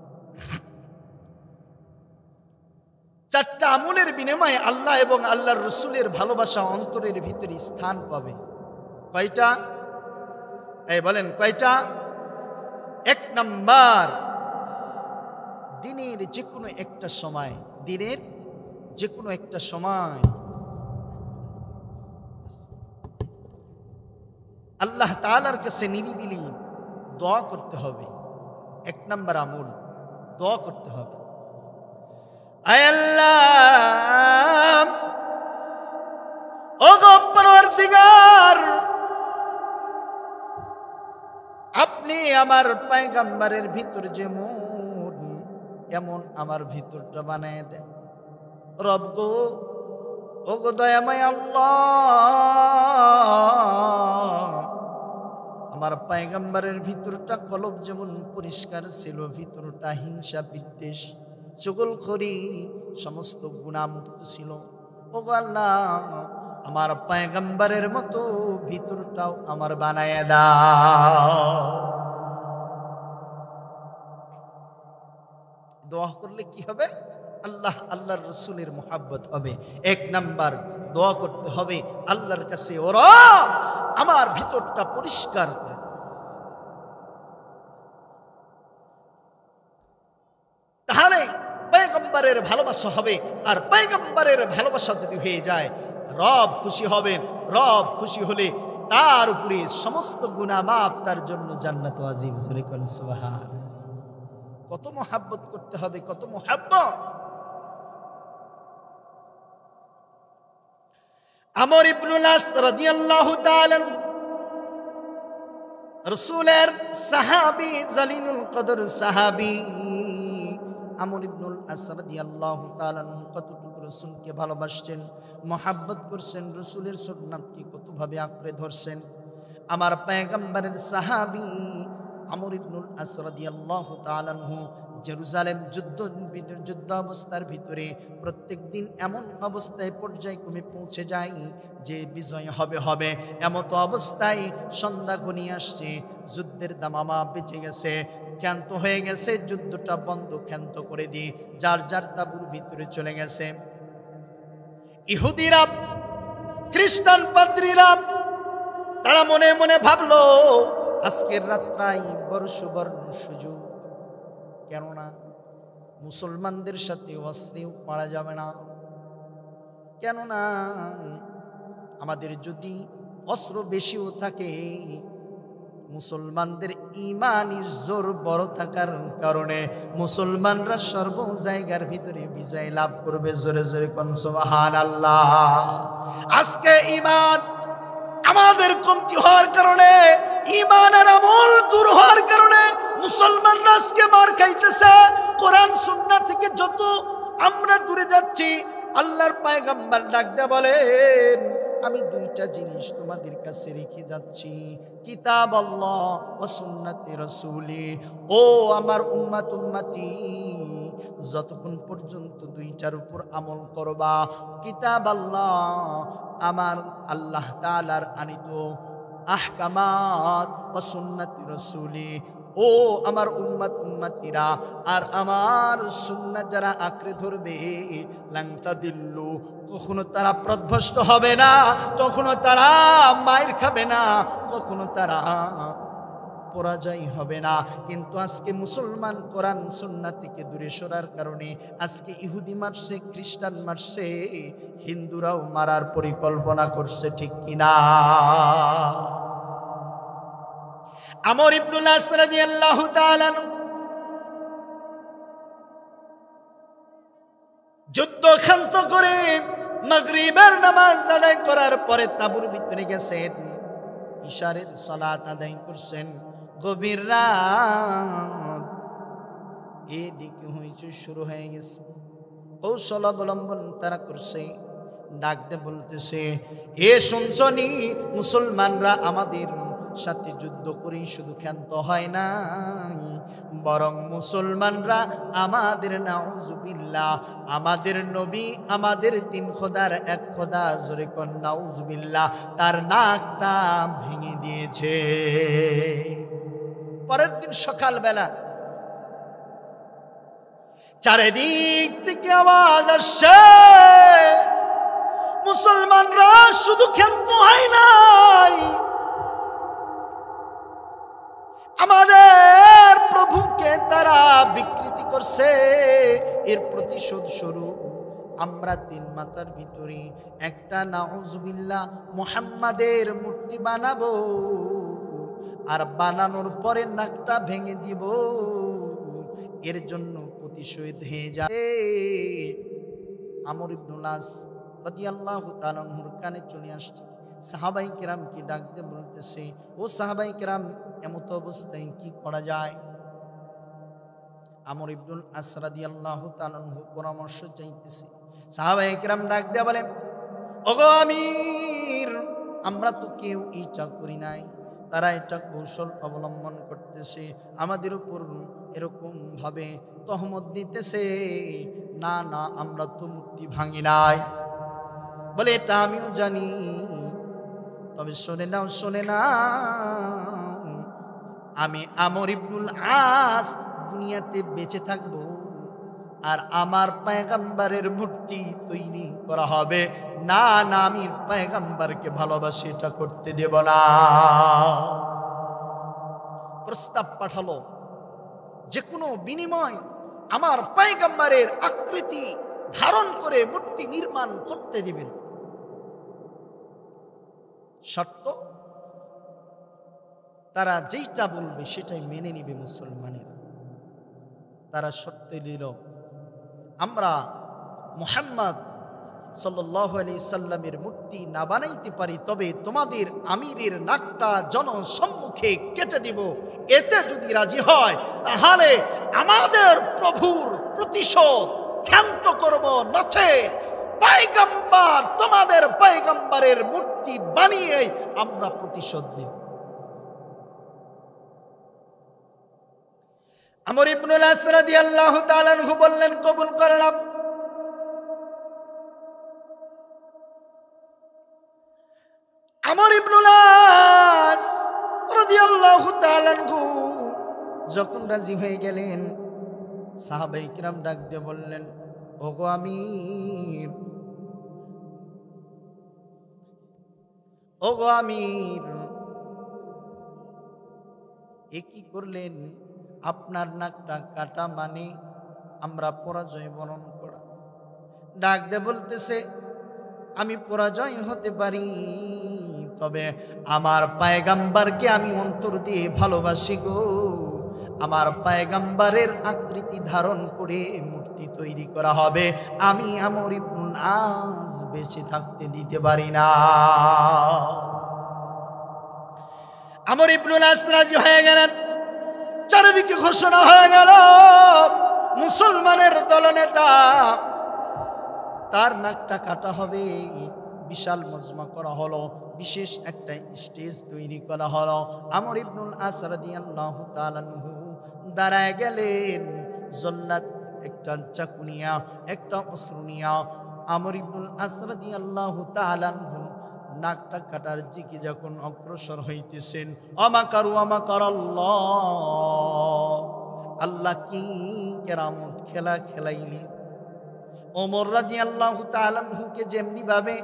4টা আমলের বিনিময়ে আল্লাহ এবং আল্লাহর রসুলের ভালোবাসা অন্তরের ভিতরে স্থান পাবে। কয়টা? এই বলেন কয়টা? 1 নাম্বার, দিনের যে কোনো একটা সময়, দিনের যে কোনো একটা সময় আল্লাহ তাআলার কাছে নিরিবিলি দোয়া করতে হবে। 1 নাম্বার আমল, দোয়া করতে হবে। আয় আল্লাহ, ও গো পরওয়ারদিগার, আপনি আমার পয়গম্বরের ভিতর যেমন এমন আমার ভিতরটা বানায় দেন। রব গো, ও গো দয়াময় আল্লাহ, আমার পয়গম্বরের ভিতরটা কলব যেমন পরিষ্কার ছিল, ভিতরটা হিংসা বিদ্বেষ চুগলখড়ি সমস্ত গুনাহমুক্ত ছিল। ও গো আল্লাহ, আমার পয়গম্বরের মতো ভিতরটাও আমার বানায় দাও। দোয়া করলে কি হবে? আল্লাহ আল্লাহর রসুলের মোহাব্বত হবে। 1 নাম্বার দোয়া করতে হবে আল্লাহর কাছে, ওরা আমার ভিতরটা পরিষ্কার করে। তাহলে পয়গম্বরের ভালোবাসা হবে। আর পয়গম্বরের ভালোবাসা যদি হয়ে যায় রব খুশি হবেন। রব খুশি হলে তার উপরে সমস্ত গুনাহ মাফ, তার জন্য জান্নাত ওয়াজিব। সুবহান। কত মোহাব্বত করতে হবে, কত মোহাব্বত। আমর ইবনুল আস রাদিয়াল্লাহু তাআলা রাসূলের সাহাবী, জালিলুল কদর সাহাবী আমর ইবনুল আস রাদিয়াল্লাহু তাআলা কতটুকু রাসূলকে ভালোবাসছেন, মোহাব্বত করছেন, রাসূলের সুন্নাতকে কতভাবে আঁকড়ে ধরছেন। আমার পয়গম্বরের সাহাবী আমর ইবনুল আস রাদিয়াল্লাহু তাআলা জেরুজালেম যুদ্ধ অবস্থার ভিতরে প্রত্যেক দিন এমন অবস্থায় পর্যায়ক্রমে পৌঁছে যায় যে বিজয় হবে এমত অবস্থায় সন্ধ্যা ঘনিয়ে আসছে, যুদ্ধের দামামা বেঁচে গেছে, ক্ষান্ত হয়ে গেছে, যুদ্ধটা বন্ধ, ক্ষান্ত করে দিয়ে যার যার তাঁবুর ভিতরে চলে গেছে। ইহুদিরা, খ্রিস্টান পাদ্রীরা তারা মনে মনে ভাবলো আজকের রাতটাই বড় সুবর্ণ সুযোগ, কেননা মুসলমানদের সাথে অস্ত্রেও মারা যাবে না, কেননা আমাদের যদি অস্ত্র বেশিও থাকে মুসলমানদের ইমানি জোর বড় থাকার কারণে মুসলমানরা সর্ব জায়গার ভিতরে বিজয় লাভ করবে। জোরে জোরে কোন সুবহানাল্লাহ। আজকে ইমান আমাদের কমতি হওয়ার কারণে, ইমানের আমল দূর হওয়ার কারণে মুসলমানরা আজকে মার খাইতেছে। কোরআন সুন্নাহ থেকে যত আমরা দূরে যাচ্ছি, আল্লাহর পয়গম্বর ডাক দিয়ে বলেন আমি 2টা জিনিস তোমাদের কাছে রেখে যাচ্ছি, কিতাব আল্লাহ ওয়া সুন্নাতে রাসূলি। ও আমার উম্মত উম্মতি, যতক্ষণ পর্যন্ত 2টার উপর আমল করবা, কিতাব আল্লাহ আমার আল্লাহ তাআলার আনিত আহকামাত ওয়া সুন্নাতে রাসূলি, ও আমার উম্মত উম্মতিরা, আর আমার সুন্নাত যারা আঁকড়ে ধরবে, লান তাদিল্লু, কখনো তারা পথভ্রষ্ট হবে না, কখনো তারা মাইর খাবে না, কখনো তারা পরাজয় হবে না। কিন্তু আজকে মুসলমান কোরআন সুন্নাহ থেকে দূরে সরার কারণে আজকে ইহুদি মারছে, খ্রিস্টান মারছে, হিন্দুরাও মারার পরিকল্পনা করছে, ঠিক কিনা? আমর ইবনুল আস রাদিয়াল্লাহু তাআলা যুদ্ধ ক্ষান্ত করে মাগরিবের নামাজ আদায় করার পরে তাঁবুর ভিতরে গেছেন, ইশারের সালাত আদায় করছেন। গভীর রাত, এদিকে হইচই শুরু হয়ে গেছে। কৌশল অবলম্বন তারা করছে, ডাকতে বলতেছে, এ শুনছনি, মুসলমানরা আমাদের সাথে যুদ্ধ করে শুধু ক্ষান্ত হয় না, বরং মুসলমানরা আমাদের নাউজুবিল্লাহ, আমাদের নবী, আমাদের তিন খোদার এক খোদা, জোরে কোন নাউজুবিল্লাহ, তার নাকটা ভেঙে দিয়েছে। পরের দিন সকালবেলা চারিদিক থেকে আওয়াজ আসছে, মুসলমানরা শুধু ক্ষান্ত হয় নাই, আমাদের প্রভুকে তারা বিকৃতি করছে। এর প্রতিশোধ স্বরূপ আমরা তিন মাথার ভিতরে একটা নাউজুবিল্লাহ মুহাম্মাদের মূর্তি বানাবো, আর বানানোর পরে নাকটা ভেঙে দিব। এর জন্য প্রতিশোধ হয়ে যায়। আমর ইবনুল আস রাদিয়াল্লাহু তাআলা আনহুর কানে চলে আসছে, সাহাবাই কেরামকে ডাক দিয়ে বলতেছে, ও সাহাবাই কেরাম, এমত অবস্থায় কি করা যায়? আমর ইবনুল আস রাদিয়াল্লাহু তাআলা আনহু পরামর্শ চাইতেছে। সাহাবাই কেরাম ডাক দিয়ে বলেন, ওগো আমির, আমরা তো কেউ ইচ্ছা করি নাই, তারা এটা কৌশল অবলম্বন করতেছে, আমাদের উপর এরকম ভাবে তহমত দিতেছে। না না, আমরা তো মূর্তি ভাঙি নাই। বলে, এটা আমিও জানি, তবে শোনে নাও, শোনে না, আমি আমর ইবনুল আস দুনিয়াতে বেঁচে থাকব, আর আমার পয়গম্বরের মূর্তি তৈরি করা হবে না। না, আমি পয়গম্বরকে ভালোবাসি, এটা করতে দেব না। প্রস্তাব পাঠালো, যে কোনো বিনিময় আমার পয়গম্বরের আকৃতি ধারণ করে মূর্তি নির্মাণ করতে দিবেন। শর্ত, তারা যেইটা বলবে সেটাই মেনে নিবে মুসলমানেরা। তারা শর্ত দিল, আমরা মুহাম্মদ সাল্লাল্লাহু আলাইহি সাল্লামের মূর্তি না বানাইতে পারি, তবে তোমাদের আমিরের নাকটা জনসম্মুখে কেটে দিব। এতে যদি রাজি হয়, তাহলে আমাদের প্রভুর প্রতিশোধ ক্ষান্ত করব, নচে পয়গম্বর, তোমাদের পয়গম্বরের মূর্তি বানিয়ে আমরা প্রতিশোধ নেব। আমর ইবনুল আস রাদিয়াল্লাহু তাআলা আনহু বললেন, কবুল করলাম। আমর ইবনুল আস রাদিয়াল্লাহু তাআলা আনহু যখন রাজি হয়ে গেলেন, সাহাবায়ে কিরাম ডাক দিয়ে বললেন, ওগো আমির, ওগো আমির, এ কি করলেন? আপনার নাকটা কাটা মানে আমরা পরাজয় বরণ করা। ডাক দিয়ে বলতেছে, আমি পরাজয় হতে পারি, তবে আমার পয়গম্বরকে আমি অন্তর দিয়ে ভালোবাসি গো। আমার পয়গম্বরের আকৃতি ধারণ করে মূর্তি তৈরি করা হবে, আমি আমর ইবনুল আস বেঁচে থাকতে দিতে পারি না। আমর ইবনুল আস রাজি হয়ে গেলেন। চারিদিকে ঘোষণা হয়ে গেল, মুসলমানের দলনেতা, তার নাকটা কাটা হবে। বিশাল মজমা করা হলো, বিশেষ একটা স্টেজ তৈরি করা হলো। আমর ইবনুল আস রাদিয়াল্লাহু তাআলা আনহু দাঁড়ায় গেলেন। জল্লাদ একটা চাকুনিয়া, একটা অস্ত্র নিয়া আমর ইবনুল আস রাদিয়াল্লাহু তাআলা আনহু নাকটা কাটার দিকে যখন অগ্রসর হইতেছেন, অমাকারু অমাকার আল্লাহ, আল্লাহ কি কেরামত খেলা খেলাইলি। ওমর রাদিয়াল্লাহু তাআলা আনহুকে যেমনি ভাবে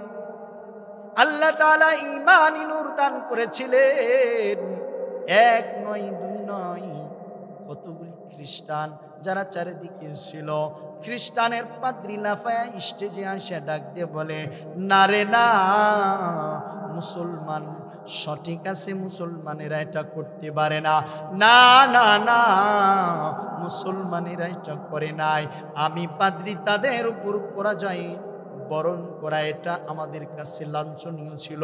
আল্লাহ তাআলা ঈমানি নূর দান করেছিলেন, এক নয় দুই নয়, কতগুলি খ্রিস্টান যারা চারিদিকে ছিল, খ্রিস্টানের পাদ্রী লাফায়া স্টেজে আসে ডাক দিয়ে বলে, না রে না, মুসলমান সঠিক আছে, মুসলমানেরা এটা করতে পারে না, না না না, মুসলমানেরা এটা করে নাই, আমি পাদ্রী তাদের উপর পরাজয় বরণ করা এটা আমাদের কাছে লাঞ্ছনীয় ছিল,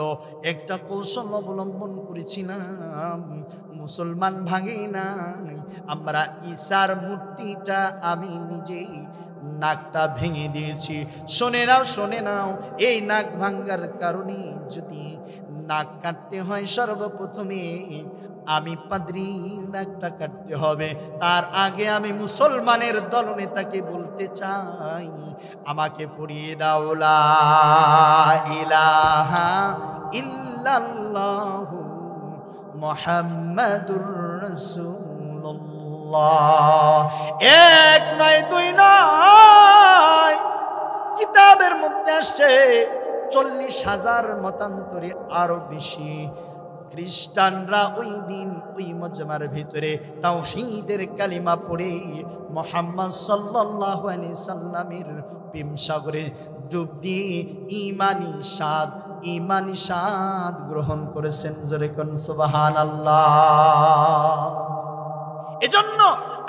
একটা কৌশল অবলম্বন করেছিলাম, মুসলমান ভাঙি না, আমরা ঈসার মূর্তিটা আমি নিজেই নাকটা ভেঙে দিয়েছি। শোনে নাও শোনে নাও, এই নাক ভাঙ্গার কারণে যদি নাক কাটতে হয় সর্বপ্রথমে আমি পাদ্রী নাকটা কাটতে হবে, তার আগে আমি মুসলমানের দলনেতাকে বলতে চাই, আমাকে পড়িয়ে দাও লা ইলাহা ইল্লাল্লাহু মুহাম্মাদুর রাসূলুল্লাহ। এক নয় দুই নয়, কিতাবের মধ্যে আসছে 40,000 মতান্তরে আরো বেশি খ্রিস্টানরা ওই দিন ওই মজমার ভিতরে তাওহীদের কালিমা পড়ে মুহাম্মদ সাল্লাল্লাহু আলাইহি সাল্লামের প্রেম সাগরে ডুব দিয়ে ঈমানি স্বাদ গ্রহণ করেছেন। জোরে কোন সুবহানাল্লাহ। এজন্য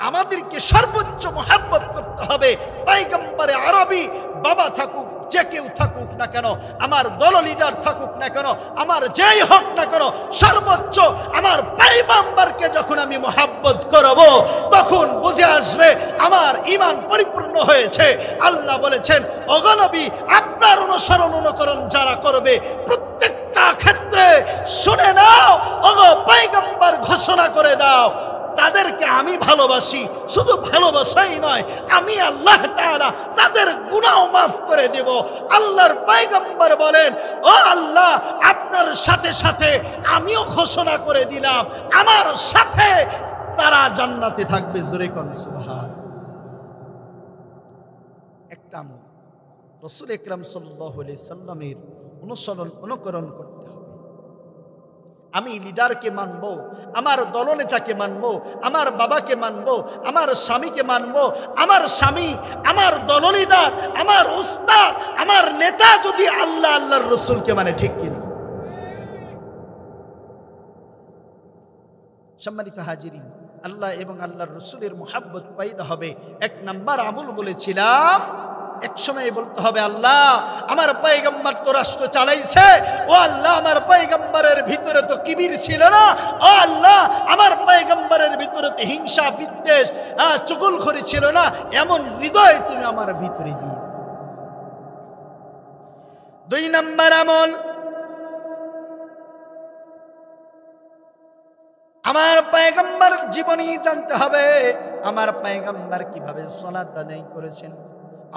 আমাদেরকে সর্বোচ্চ মহব্বত করতে হবে। পয়গম্বরে আরবি বাবা থাকুক, যে কেউ থাকুক না কেন, আমার দল লিডার থাকুক না কেন, আমার যেই হোক না কেন, সর্বোচ্চ আমার পয়গম্বরকে যখন আমি মহব্বত করব, তখন বুঝে আসবে আমার ঈমান পরিপূর্ণ হয়েছে। আল্লাহ বলেছেন, ওগো নবী, আপনার অনুকরণ যারা করবে প্রত্যেকটা ক্ষেত্রে শুনে নাও, ওগো পয়গম্বর ঘোষণা করে দাও, তাদেরকে আমি ভালোবাসি। শুধু ভালোবাসাই নয়, আমি আল্লাহ তাআলা তাদের গুনাহ মাফ করে দেব। আল্লাহর পয়গম্বর বলেন, ও আল্লাহ, আপনার সাথে সাথে আমিও ঘোষণা করে দিলাম, আমার সাথে তারা জান্নাতে থাকবে। জোরে কোন সুবহান। একটা রাসূল আকরাম সাল্লাল্লাহু আলাইহি সাল্লামের অনুকরণ করতে হবে। আমি লিডারকে মানব, আমার দলনেতাকে মানব, আমার বাবাকে মানব, আমার স্বামীকে মানব। আমার স্বামী, আমার দললিডার, আমার উস্তাদ, আমার নেতা যদি আল্লাহ আল্লাহর রাসূলকে মানে, ঠিক কিনা? সম্মানিত হাজিরিন, আল্লাহ এবং আল্লাহর রাসূলের মুহাব্বত পয়দা হবে। এক নাম্বার আমল বলেছিলাম, এক সময় বলতে হবে, আল্লাহ আমার পয়গম্বর তো রাষ্ট্র চালাইছে, ও আল্লাহ আমার পয়গম্বরের ভিতরে তো কিবির ছিল না, ও আল্লাহ আমার পয়গম্বরের ভিতরে তো হিংসা বিদ্বেষ চুগলখড়ি ছিল না, এমন হৃদয় তুমি আমার ভিতরে দিয়ে। দুই নাম্বার আমল, আমার পয়গম্বর জীবনী জানতে হবে। আমার পয়গম্বর কিভাবে সালাত আদায় করেছেন,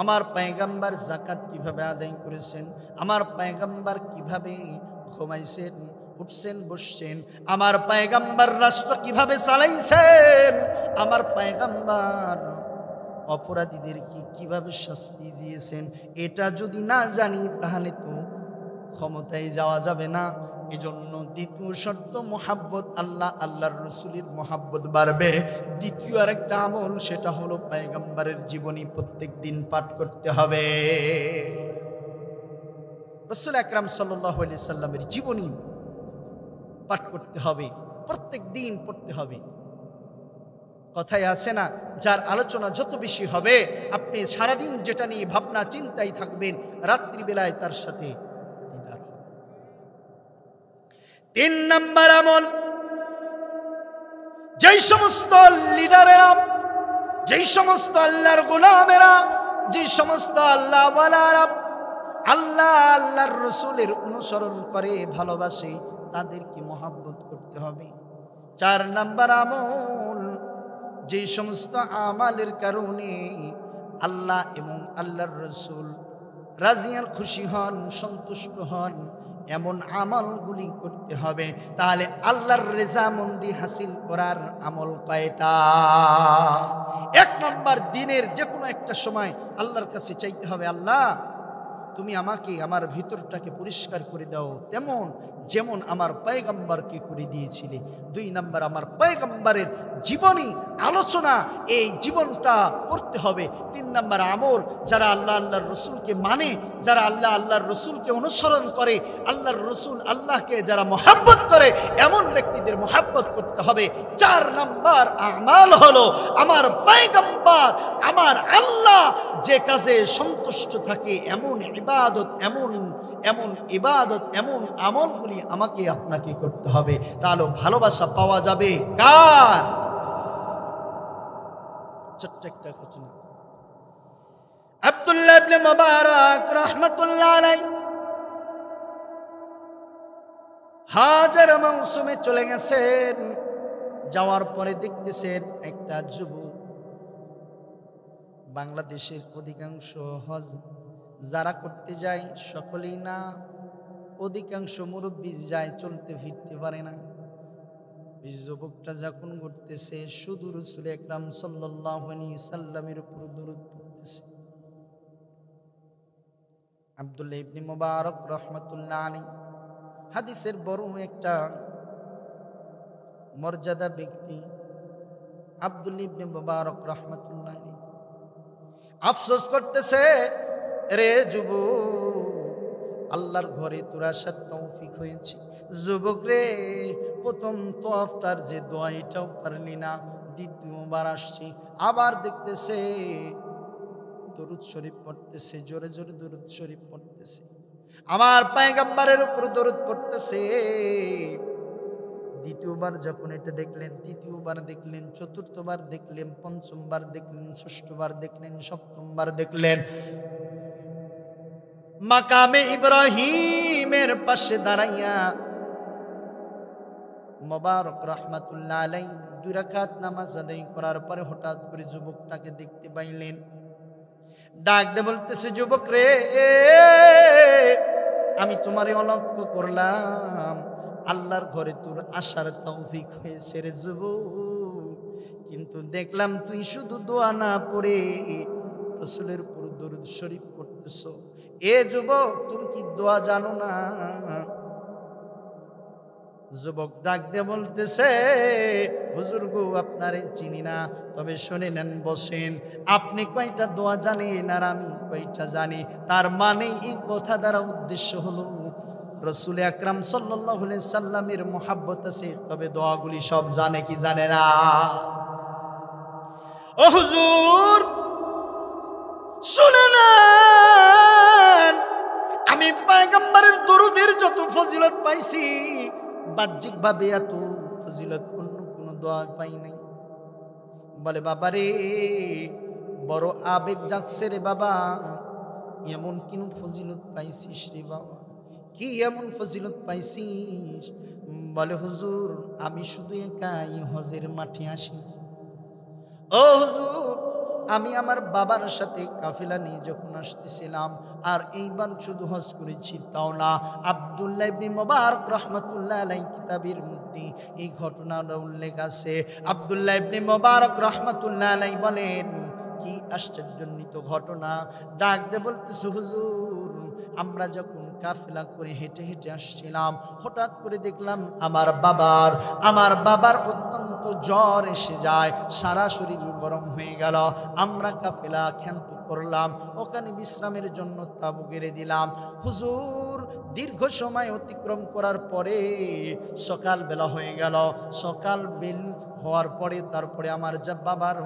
আমার পয়গম্বর যাকাত কিভাবে আদায় করেছেন, আমার পয়গম্বর কিভাবে ঘুমাইছেন, উঠছেন, বসছেন, আমার পয়গম্বর রাষ্ট্র কিভাবে চালাইছেন, আমার পয়গম্বর অপরাধীদেরকে কিভাবে শাস্তি দিয়েছেন, এটা যদি না জানি তাহলে তো ক্ষমতায় যাওয়া যাবে না। এজন্য দ্বিতীয় শর্ত মুহাব্বত, আল্লাহ আল্লাহর রাসূলের মুহাব্বত বাড়বে। দ্বিতীয় আরেকটা আমল, সেটা হলো পয়গম্বরের জীবনী প্রত্যেক দিন পাঠ করতে হবে। রাসূল আকরাম সাল্লাল্লাহু আলাইহি সাল্লামের জীবনী পাঠ করতে হবে, প্রত্যেক দিন পড়তে হবে। কথায় আছে না, যার আলোচনা যত বেশি হবে, আপনি সারাদিন যেটা নিয়ে ভাবনা চিন্তায় থাকবেন, রাত্রিবেলায় তার সাথে দিদার হবে। 3 নম্বর আমল, যেই সমস্ত লিডারেরা, যেই সমস্ত আল্লাহর গোলামেরা, যেই সমস্ত আল্লাহ ওয়ালারা আল্লাহ আল্লাহর রাসূলের অনুসরণ করে, ভালোবাসে, তাদেরকে মহব্বত করতে হবে। 4 নম্বর আমল, যেই সমস্ত আমালের কারণে আল্লাহ এবং আল্লাহর রাসূল রাজি আর খুশি হন, সন্তুষ্ট হন, এমন আমলগুলি করতে হবে। তাহলে আল্লাহর রেজামন্দি হাসিল করার আমল কয়টা? এক নম্বর, দিনের যে কোনো একটা সময় আল্লাহর কাছে চাইতে হবে, আল্লাহ তুমি আমাকে আমার ভিতরটাকে পরিষ্কার করে দাও যেমন আমার পয়গম্বরকে করে দিয়েছিলে। দুই নম্বর, আমার পয়গম্বরের জীবনী আলোচনা, এই জীবনটা পড়তে হবে। তিন নম্বর আমল, যারা আল্লাহর রসুলকে মানে, যারা আল্লাহর রসুলকে অনুসরণ করে, আল্লাহর রসুল আল্লাহকে যারা মহাব্বত করে, এমন ব্যক্তিদের মহাব্বত করতে হবে। চার নম্বর আমাল হলো আমার পয়গম্বর, আমার আল্লাহ যে কাজে সন্তুষ্ট থাকে এমন ইবাদত, এমন ইবাদত, এমন আমলগুলি আমাকে আপনাকে করতে হবে। তাহলে ভালোবাসা পাওয়া যাবে কার? ছোট্ট একটা ঘটনা, আব্দুল্লাহ ইবনে মুবারক রাহমাতুল্লাহ আলাইহি হাজের মৌসুমে চলে গেছেন। যাওয়ার পরে দেখতেছেন একটা যুবক, বাংলাদেশের অধিকাংশ হজ যারা করতে যায় সকলেই না, অধিকাংশ মুরব্বী যায়, চলতে ফিরতে পারে না। এই যুবকটা যখন ঘুরতেছে শুধু রাসূল আকরাম সাল্লাল্লাহু আলাইহি সাল্লামের উপর দরুদ পড়তেছে। আব্দুল্লাহ ইবনে মুবারক রাহমাতুল্লাহ আলাইহি হাদিসের বড় একটা মর্যাদা ব্যক্তি আব্দুল্লাহ ইবনে মুবারক রাহমাতুল্লাহ আলাইহি আফসোস করতেছে, রে যুবক, আল্লাহর ঘরে তোর আসার তৌফিক হয়েছে। যুবক রে, প্রথম তওয়াফটার যে দোয়া এটাও পারলি না, দ্বিতীয়বার আসছি, আবার দেখতেছে দরুদ শরীফ পড়তেছে, জোরে জোরে দরুদ শরীফ পড়তেছে, আমার পয়গম্বরের উপর দরুদ পড়তেছে। দ্বিতীয়বার যখন এটা দেখলেন, তৃতীয়বার দেখলেন, চতুর্থবার দেখলেন, পঞ্চমবার দেখলেন, ষষ্ঠবার দেখলেন, সপ্তমবার দেখলেন, মাকামে ইব্রাহিমের পাশে দাঁড়াইয়া মুবারক রাহমাতুল্লাহ আলাইহি 2 রাকাত নামাজ আদায় করার পরে হঠাৎ করে যুবকটাকে দেখতে পাইলেন। ডাক দিয়ে বলতেছে, যুবক রে, আমি তোমারে অলক্ষ্য করলাম, আল্লাহর ঘরে তোর আসার তৌফিক হয়েছে রে যুবক, কিন্তু দেখলাম তুই শুধু দোয়া না পড়ে রাসূলের উপর দরুদ শরীফ পড়তেছো। এ যুবক, তুমি কি দোয়া জানো না? যুবক ডাক দিয়ে বলতেছে, হুজুর গো, আপনারে চিনি না, তবে শুনে নেন, বসেন। আপনি কয়টা দোয়া জানেন আর আমি কয়টা জানি? তার মানে এই কথা দ্বারা উদ্দেশ্য হলো রাসূল আকরাম সাল্লাল্লাহু আলাইহি সাল্লামের মুহাব্বত আছে, তবে দোয়াগুলি সব জানে কি জানে না? ও হুজুর, শুনে নেন, আমি পয়গম্বরের দরুদের যত ফজিলত পাইছি, বাহ্যিক ভাবে এত ফজিলত অন্য কোন দোয়া পাই নাই। বলে, বাবা রে, বড় আবেগ জাগছে রে বাবা, এমন কিন ফজিলত পাইছিস রে বাবা? কি এমন ফজিলত পাইছিস? বলে, হুজুর, আমি শুধু একাই হজের মাঠে আসি। ও হুজুর, আমি আমার বাবার সাথে কাফেলা নিয়ে যখন আসতেছিলাম, আর এইবার শুধু হজ করেছি তাও না, আব্দুল্লাহ ইবনে মুবারক রাহমাতুল্লাহ আলাইহি কিতাবের মধ্যে এই ঘটনার উল্লেখ আছে। আব্দুল্লাহ ইবনে মুবারক রাহমাতুল্লাহ আলাইহি বলেন, কি আশ্চর্যজনিত ঘটনা! ডাক দিয়ে বলতেছে, হুজুর, আমরা যখন কাফেলা করে হেঁটে হেঁটে আসছিলাম, হঠাৎ করে দেখলাম আমার বাবার অত্যন্ত জ্বর এসে যায়, সারা শরীর গরম হয়ে গেল। আমরা কাফেলা ক্ষান্ত করলাম, ওখানে বিশ্রামের জন্য তাঁবু গেড়ে দিলাম। হুজুর, দীর্ঘ সময় অতিক্রম করার পরে সকাল বেলা হয়ে গেল। সকাল বেল হওয়ার পরে তারপরে আমার বাবার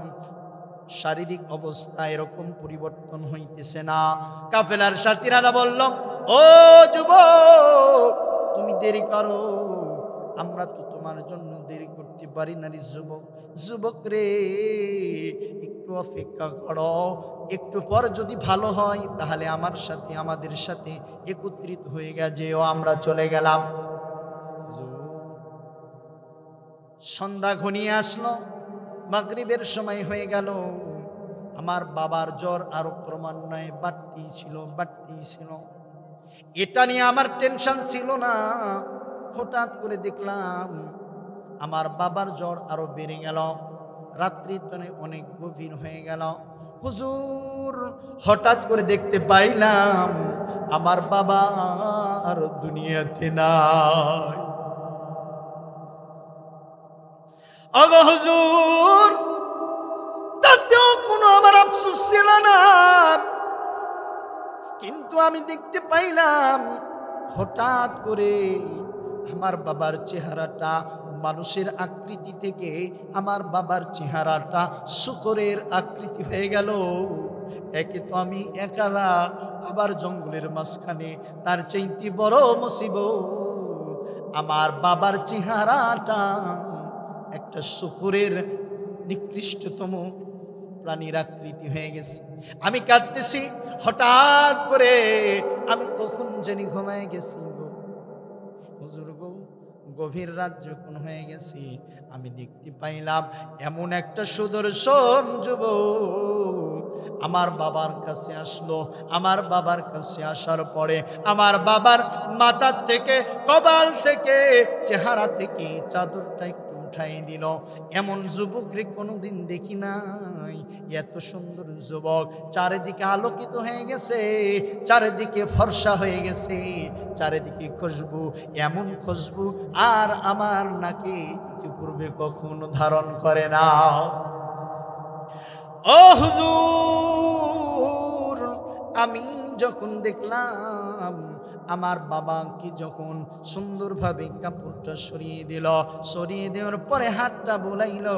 শারীরিক অবস্থা এরকম পরিবর্তন হইতেছে না। কাফেলার সাথীরা বলল, ও যুবক, তুমি দেরি করো, আমরা তো তোমার জন্য দেরি করতে পারি না রে যুবক রে, একটু অপেক্ষা করো, একটু পর যদি ভালো হয় তাহলে আমাদের সাথে একত্রিত হয়ে গেছেও, আমরা চলে গেলাম। সন্ধ্যা ঘনিয়ে আসলো, মাগরিবের সময় হয়ে গেল। আমার বাবার জ্বর আরো ক্রমান্বয়ে বাড়তেই ছিল। এটা নিয়ে আমার টেনশন ছিল না। হঠাৎ করে দেখলাম আমার বাবার জ্বর আরো বেড়ে গেল, রাত্রি অনেক গভীর হয়ে গেল। হুজুর, হঠাৎ করে দেখতে পাইলাম আমার বাবা আর দুনিয়াতে নাই। ওগো হুজুর, তাতেও কোনো আমার আফসোস ছিল না, কিন্তু আমি দেখতে পাইলাম হঠাৎ করে আমার বাবার চেহারাটা মানুষের আকৃতি থেকে আমার বাবার চেহারাটা শূকরের আকৃতি হয়ে গেল। একে তো আমি একালা, আবার জঙ্গলের মাঝখানে, তার চাইতে বড় মুসিবত আমার বাবার চেহারাটা একটা শূকরের নিকৃষ্টতম প্রাণীর আকৃতি হয়ে গেছে। আমি কাঁদতেছি, হঠাৎ করে আমি কখন জানি ঘুমায় গেছি গো হুজুর গো। গভীর রাত যখন হয়ে গেছি, আমি দেখতে পাইলাম এমন একটা সুদর্শন যুবক আমার বাবার কাছে আসলো। আমার বাবার কাছে আসার পরে আমার বাবার মাথার থেকে, কপাল থেকে, চেহারা থেকে চাদরটা একটু উঠাই দিল। এমন যুবকরে কোনোদিন দেখি নাই। এত সুন্দর যুবক, চারিদিকে আলোকিত হয়ে গেছে, চারিদিকে ফর্সা হয়ে গেছে, চারিদিকে খুশবু, এমন খুশবু আর আমার নাকে ইতিপূর্বে কখনো ধারণ করে না। ও হুজুর, আমি যখন দেখলাম আমার বাবাকে যখন সুন্দরভাবে কাপড়টা সরিয়ে দিল, সরিয়ে দেওয়ার পরে হাতটা বোলাইল,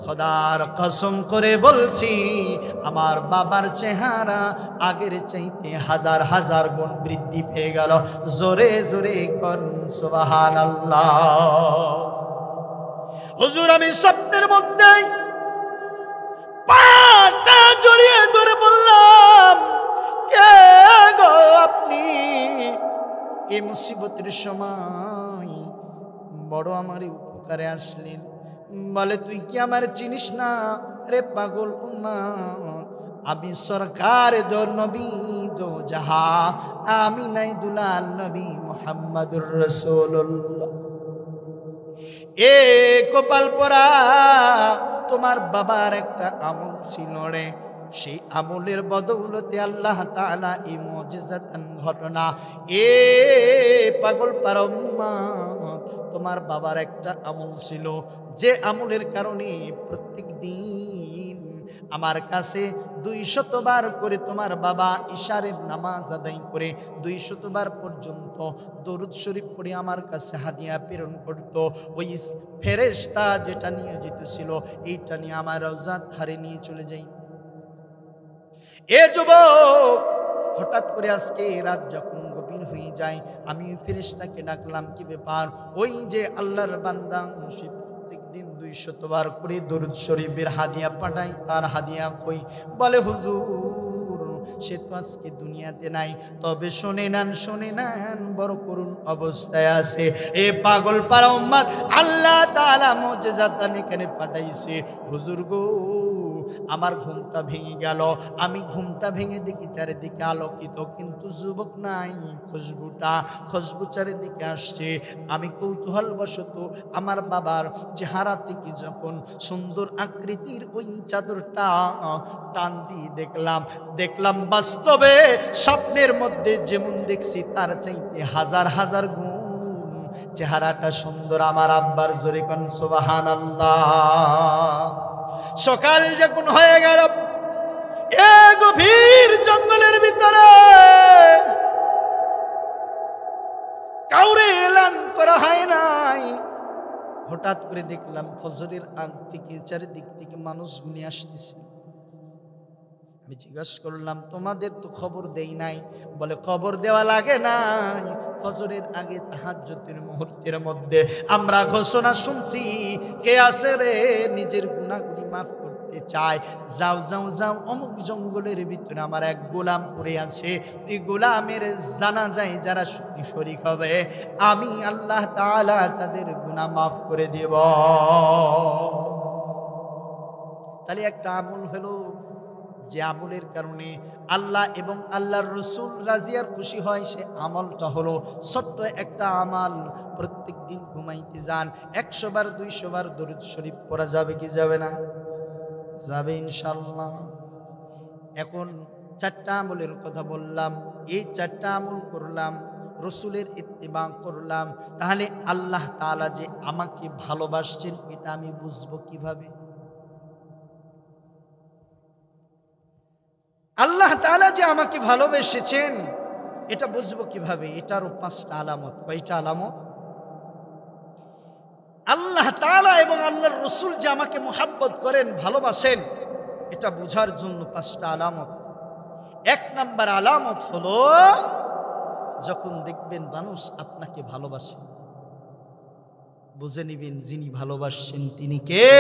খোদার কসম করে বলছি আমার বাবার চেহারা আগের চাইতে হাজার হাজার গুণ বৃদ্ধি পেয়ে গেল। জোরে জোরে করুন সুবহানাল্লাহ। হুজুর, আমি স্বপ্নের মধ্যে পাটা জড়িয়ে ধরে বললাম, কে গো আপনি? এই মুসিবতের সময় বড় আমার উপকারে আসলেন। বলে, তুই কি আমার চিনিস না রে পাগল উম্মত? আমি সরকার দো নবী দো জাহা, আমি নাই দুলাল নবী মুহাম্মদুর রাসূলুল্লাহ। এ কপাল পরা, তোমার বাবার একটা আমল ছিল রে, সেই আমলের বদৌলতে আল্লাহ তাআলা এই মুজিজাতান ঘটনা। এ পাগল পারা উম্মত, তোমার বাবার একটা আমল ছিল, যে আমলের কারণে প্রত্যেক দিন আমার কাছে 200 বার করে তোমার বাবা ইশারের নামাজ আদায় করে 200 বার পর্যন্ত দরুদ শরীফ পড়ে আমার কাছে হাদিয়া প্রেরণ করত। ওই ফেরেশতা যেটা নিয়োজিত ছিল, এইটা নিয়ে আমার রওজা ধারে নিয়ে চলে যাই। এ যুবক, হঠাৎ করে আজকে রাত যখন গভীর হয়ে যায়, আমি ফেরেশতাকে ডাকলাম, কি ব্যাপার? ওই যে আল্লাহর বান্দা সে প্রত্যেকদিন 200 বার করে দরুদ শরীফের হাদিয়া পাঠায়, তার হাদিয়া কই? বলে, হুজুর, সে তো আজকে দুনিয়াতে নাই, তবে শুনে নেন বড় করুণ অবস্থায় আছে। এ পাগল পারা উম্মত, আল্লাহ তাআলা মুজিজাতান এখানে পাঠাইছে। হুজুর গো, আমার ঘুমটা ভেঙে গেল। আমি ঘুমটা ভেঙে দেখি চারিদিকে আলোকিত, কিন্তু যুবক নাই। খুশবু চারিদিকে আসছে। আমি কৌতূহল বশত আমার বাবার চেহারা থেকে যখন সুন্দর আকৃতির ওই চাদরটা টান দিয়ে দেখলাম বাস্তবে স্বপ্নের মধ্যে যেমন দেখছি তার চাইতে হাজার হাজার গুণ চেহারাটা সুন্দর আমার আব্বার। জোরে কোন সুবহানাল্লাহ। সকাল যখন হয়ে গেল, এ গভীর জঙ্গলের ভিতরে কাউরে এলান করা হয় নাই। হঠাৎ করে দেখলাম ফজরের আগ থেকে চারিদিক থেকে মানুষ গুনে আসতেছে। আমি জিজ্ঞাসা করলাম, তোমাদের তো খবর দেই নাই? বলে, খবর দেওয়া লাগে নাই। ফজরের আগে তাহাজ্জুদের মুহূর্তের মধ্যে আমরা ঘোষণা শুনছি, কে আছে রে নিজের গুনাহগুলি মাফ করতে চায়? যাও যাও যাও, অমুক জঙ্গলের ভিতরে আমার এক গোলাম পড়ে আছে, ওই গোলামের জানাজায় যারা শরীক হবে, আমি আল্লাহ তাআলা তাদের গুনাহ মাফ করে দেব। তাহলে একটা আমল হলো, যে আমলের কারণে আল্লাহ এবং আল্লাহর রসুল রাজি আর খুশি হয়, সে আমলটা হলো ছোট্ট একটা আমল। প্রত্যেক দিন ঘুমাইতে যান 100 বার 200 বার দরুদ শরীফ পড়া যাবে কি যাবে না? যাবে ইনশাআল্লাহ। এখন 4টা আমলের কথা বললাম, এই 4টা আমল করলাম, রসুলের ইত্তেবা করলাম, তাহলে আল্লাহ তাআলা যে আমাকে ভালোবাসছেন এটা আমি বুঝবো কিভাবে? আল্লাহ তাআলা যে আমাকে ভালোবেসেছেন এটা বুঝবো কিভাবে? এটারও 5টা আলামত। কয়টা আলামত? আল্লাহ তাআলা এবং আল্লাহর রসুল যে আমাকে মুহাব্বত করেন, ভালোবাসেন, এটা বোঝার জন্য 5টা আলামত। 1 নাম্বার আলামত হলো যখন দেখবেন মানুষ আপনাকে ভালোবাসে, বুঝে নিবেন যিনি ভালোবাসছেন তিনি কে।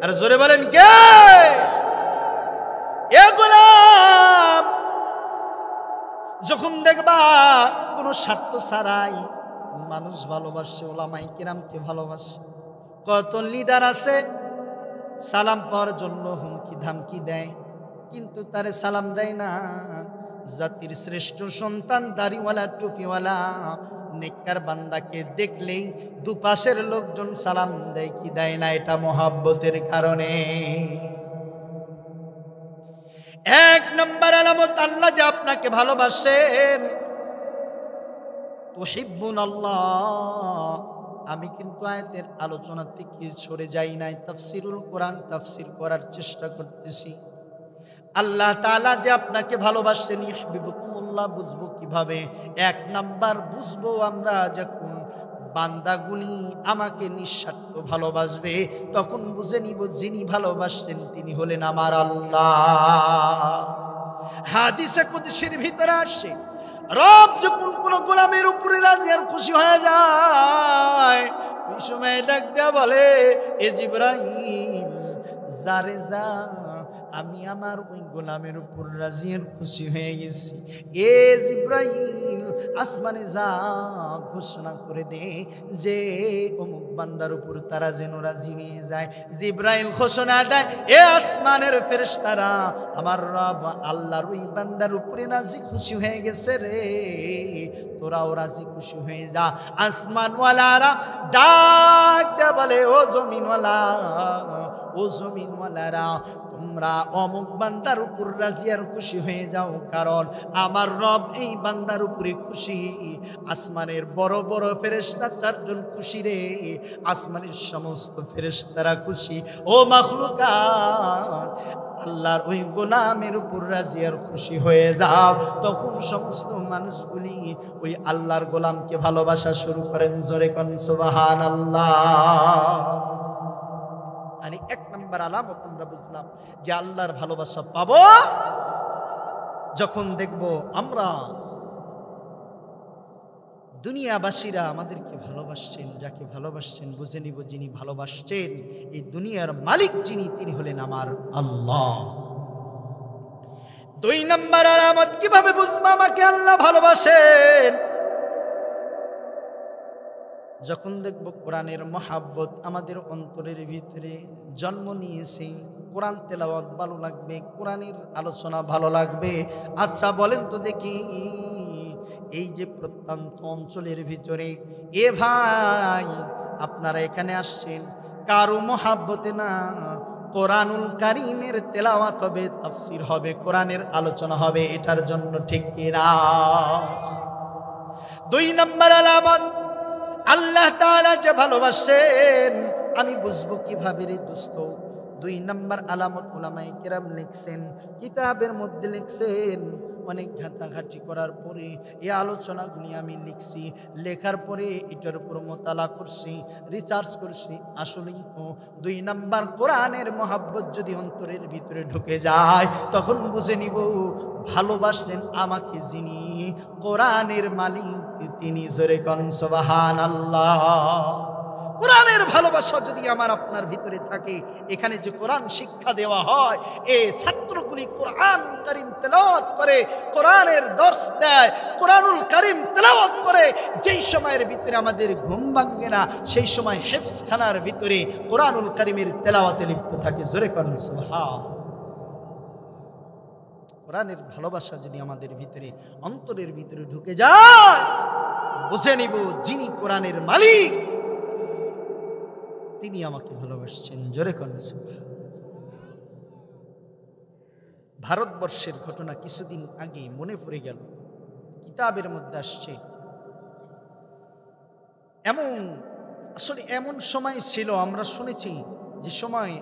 আর জোরে বলেন কে? এ গোলাম, যখন দেখবা কোনো স্বার্থ ছাড়াই মানুষ ভালোবাসে, ওলামায়ে কিরামকে ভালোবাসে। কত লিডার আছে সালাম পাওয়ার জন্য হুমকি ধামকি দেয়, কিন্তু তারে সালাম দেয় না। জাতির শ্রেষ্ঠ সন্তান দাড়িওয়ালা টুপিওয়ালা নেককার বান্দাকে দেখলেই দুপাশের লোকজন সালাম দেয় কি দেয় না? এটা মহাব্বতের কারণে। 1 নম্বর আলামত আল্লাহ যে আপনাকে ভালোবাসেন। তুহিব্বুনাল্লাহ। আমি কিন্তু আয়াতের আলোচনা থেকে সরে যাই নাই, তাফসিরুল কোরআন তাফসির করার চেষ্টা করতেছি। আল্লাহ তাআলা যে আপনাকে ভালোবাসেন, ইউহিব্বুকুমুল্লাহ বুঝবো কিভাবে? 1 নাম্বার বুঝবো আমরা যখন বান্দাগুলি আমাকে নিঃস্বার্থ ভালোবাসবে, তখন বুঝে নিব যিনি ভালোবাসছেন তিনি হলেন আমার আল্লাহ। হাদিসে কুদসির ভিতরে আসে, রব যখন কোন গোলামের উপরে রাজি আর খুশি হয়ে যায়, ওই সময় ডাক দেয়া বলে, এ জিবরাইল, যারে যা, আমি আমার ওই গোলামের উপর রাজি আর খুশি হয়ে গেছি। এ জিবরাইল, আসমানে যা ঘোষণা করে দে যে অমুক বান্দার উপর তারা যেন রাজি হয়ে যায়। জিবরাইল ঘোষণা দেয়, এ আসমানের ফেরেশতারা, আমার রব আল্লাহর ওই বান্দার উপরে রাজি খুশি হয়ে গেছে রে, তোরাও রাজি খুশি হয়ে যা। আসমানওয়ালারা ডাক দেয়া বলে, ও জমিনওয়ালা, ও জমিনওয়ালারা, তোমরা অমুক বান্দার উপর রাজি আর খুশি হয়ে যাও, কারণ আমার রব এই বান্দার উপরে খুশি। আসমানের বড় বড় ফেরেশতা 4 জন খুশি রে, আসমানের সমস্ত ফেরেশতারা খুশি। ও মাখলুকাত, আল্লাহর ওই গোলামের উপর রাজি আর খুশি হয়ে যাও। তখন সমস্ত মানুষগুলি ওই আল্লাহর গোলামকে ভালোবাসা শুরু করেন। জোরে কোন সুবহানাল্লাহ। আর 1 নম্বর আলামত আমরা বুঝলাম যে আল্লাহর ভালোবাসা পাবো যখন দেখব আমরা দুনিয়াবাসীরা আমাদেরকে ভালোবাসছেন, যাকে ভালোবাসছেন বুঝে নিব যিনি ভালোবাসছেন এই দুনিয়ার মালিক যিনি, তিনি হলেন আমার আল্লাহ। 2 নম্বর আলামত কিভাবে বুঝবো আমাকে আল্লাহ ভালোবাসেন? যখন দেখব কোরআনের মহাব্বত আমাদের অন্তরের ভিতরে জন্ম নিয়েছে, কোরআন তেলাওয়াত ভালো লাগবে, কোরআনের আলোচনা ভালো লাগবে। আচ্ছা বলেন তো দেখি, এই যে প্রত্যন্ত অঞ্চলের ভিতরে এ ভাই আপনারা এখানে আসছেন, কারো মহাব্বতে না কোরআনুল কারীমের তেলাওয়াত হবে, তাফসীর হবে, কোরআনের আলোচনা হবে, এটার জন্য ঠিক কিনা? 2 নম্বর আলামত আল্লাহ তাআলা যে ভালোবাসেন আমি বুঝবো কিভাবে রে দোস্ত? 2 নম্বর আলামত উলামায়ে কেরাম লিখছেন, কিতাবের মধ্যে লিখছেন। অনেক ঘাটাঘাটি করার পরে এই আলোচনাগুলি আমি লিখছি, লেখার পরে এটার উপর মোতালা করছি, রিসার্চ করছি। আসলেই তো 2 নম্বর কোরআনের মহাব্বত যদি অন্তরের ভিতরে ঢুকে যায়, তখন বুঝে নিব ভালোবাসেন আমাকে যিনি, কোরআনের মালিক তিনি। জোরে কোন সুবহানাল্লাহ। কোরআনের ভালোবাসা যদি আমার আপনার ভিতরে থাকে, এখানে যে কোরআন শিক্ষা দেওয়া হয়, এই ছাত্রগুলি কোরআন কারীম তেলাওয়াত করে, কোরআনের দর্স দেয়, কোরআনুল কারীম তেলাওয়াত করে, যেই সময়ের ভিতরে আমাদের ঘুম ভাঙে না, সেই সময় হেফজখানার ভিতরে কোরআনুল কারীমের তেলাওয়াতে লিপ্ত থাকে। জোরে কোন সুবহান। কোরআনের ভালোবাসা যদি আমাদের ভিতরে অন্তরের ভিতরে ঢুকে যায়, বুঝে নিব যিনি কোরআনের মালিক তিনি আমাকে ভালোবাসছেন। জোরে কোন ভারতবর্ষের ঘটনা কিছুদিন আগে মনে পড়ে গেল, কিতাবের মধ্যে আসছে। এমন সময় ছিল, আমরা শুনেছি যে সময়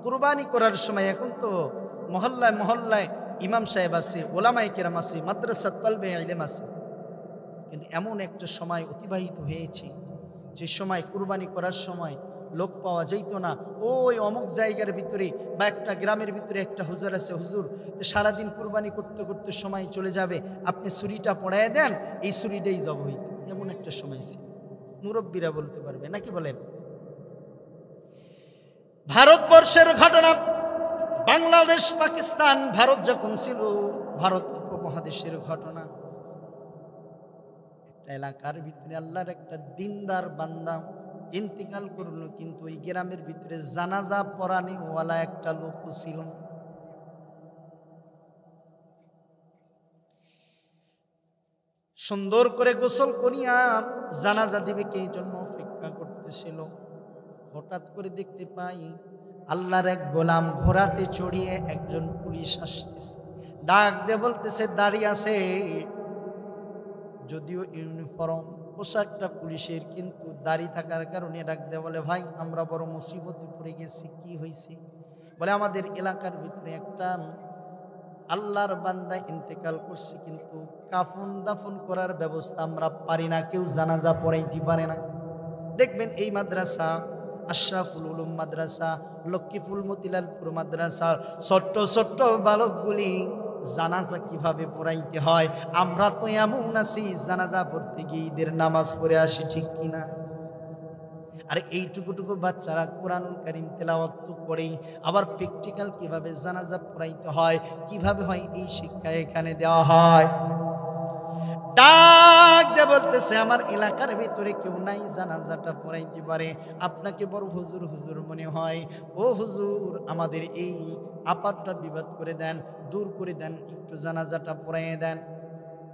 কুরবানি করার সময়, এখন তো মহল্লায় মহল্লায় ইমাম সাহেব আছে, ওলামায়ে কেরাম আছে, মাদ্রাসা তলবে ইলম আছে, কিন্তু এমন একটা সময় অতিবাহিত হয়েছে যে সময় কুরবানি করার সময় লোক পাওয়া যাইতো না। ওই অমুক জায়গার ভিতরে বা একটা গ্রামের ভিতরে একটা হুজুর আছে, হুজুর সারাদিন কুরবানি করতে করতে সময় চলে যাবে, আপনি ছুরিটা পড়ায় দেন, এই ছুরিটাই জব হইত। এমন একটা সময় ছিল, মুরব্বীরা বলতে পারবে নাকি বলেন। ভারতবর্ষের ঘটনা, বাংলাদেশ পাকিস্তান ভারত যখন ছিল, ভারত উপমহাদেশের ঘটনা। একটা এলাকার ভিতরে আল্লাহর একটা দিনদার বান্দা ইন্তিকাল করলো, কিন্তু ওই গ্রামের ভিতরে জানাজা পড়ানেওয়ালা একটা লোক ছিল। সুন্দর করে গোসল করিয়া জানাজা দিবে কে জন্য অপেক্ষা করতেছিল। হঠাৎ করে দেখতে পাই আল্লাহর এক গোলাম ঘোড়াতে চড়িয়ে একজন পুলিশ আসতেছে, ডাক দিয়ে বলতেছে দাঁড়িয়ে আছে, যদিও ইউনিফর্ম পোশাকটা পুলিশের, কিন্তু দাঁড়িয়ে থাকার কারণে ডাক দিয়ে বলে, ভাই আমরা বড় মুসিবতে পড়ে গেছি। কি হয়েছে? বলে আমাদের এলাকার ভিতরে একটা আল্লাহর বান্দা ইন্তেকাল করছে, কিন্তু কাফন দাফন করার ব্যবস্থা আমরা পারি না, কেউ জানাজা পড়াইতে পারে না। দেখবেন এই মাদ্রাসা, আশরাফুল উলুম মাদ্রাসা, লক্ষ্মীপুর মতিলালপুর মাদ্রাসার ছোট্ট ছোট্ট বালকগুলি জানাজা কিভাবে পড়াইতে হয়, আমরা তো এমন আছি জানাজা পড়তে গিয়ে ঈদের নামাজ পড়ে আসি, ঠিক কিনা? আর এইটুকুটুকু বাচ্চারা কোরআনুল কারীম তেলাওয়াত করেই আবার প্র্যাকটিক্যাল কিভাবে জানাজা পড়াইতে হয়, কিভাবে হয়, এই শিক্ষা এখানে দেওয়া হয়। ডাক দিয়ে বলতেছে, আমার এলাকার ভিতরে কেউ নাই জানাজাটা পড়াইতে পারে, আপনাকে বড় হুজুর হুজুর মনে হয়, ও হুজুর আমাদের এই আপাতটা বিবাদ করে দেন, দূর করে দেন, একটু জানাজাটা পড়াইয়ে দেন।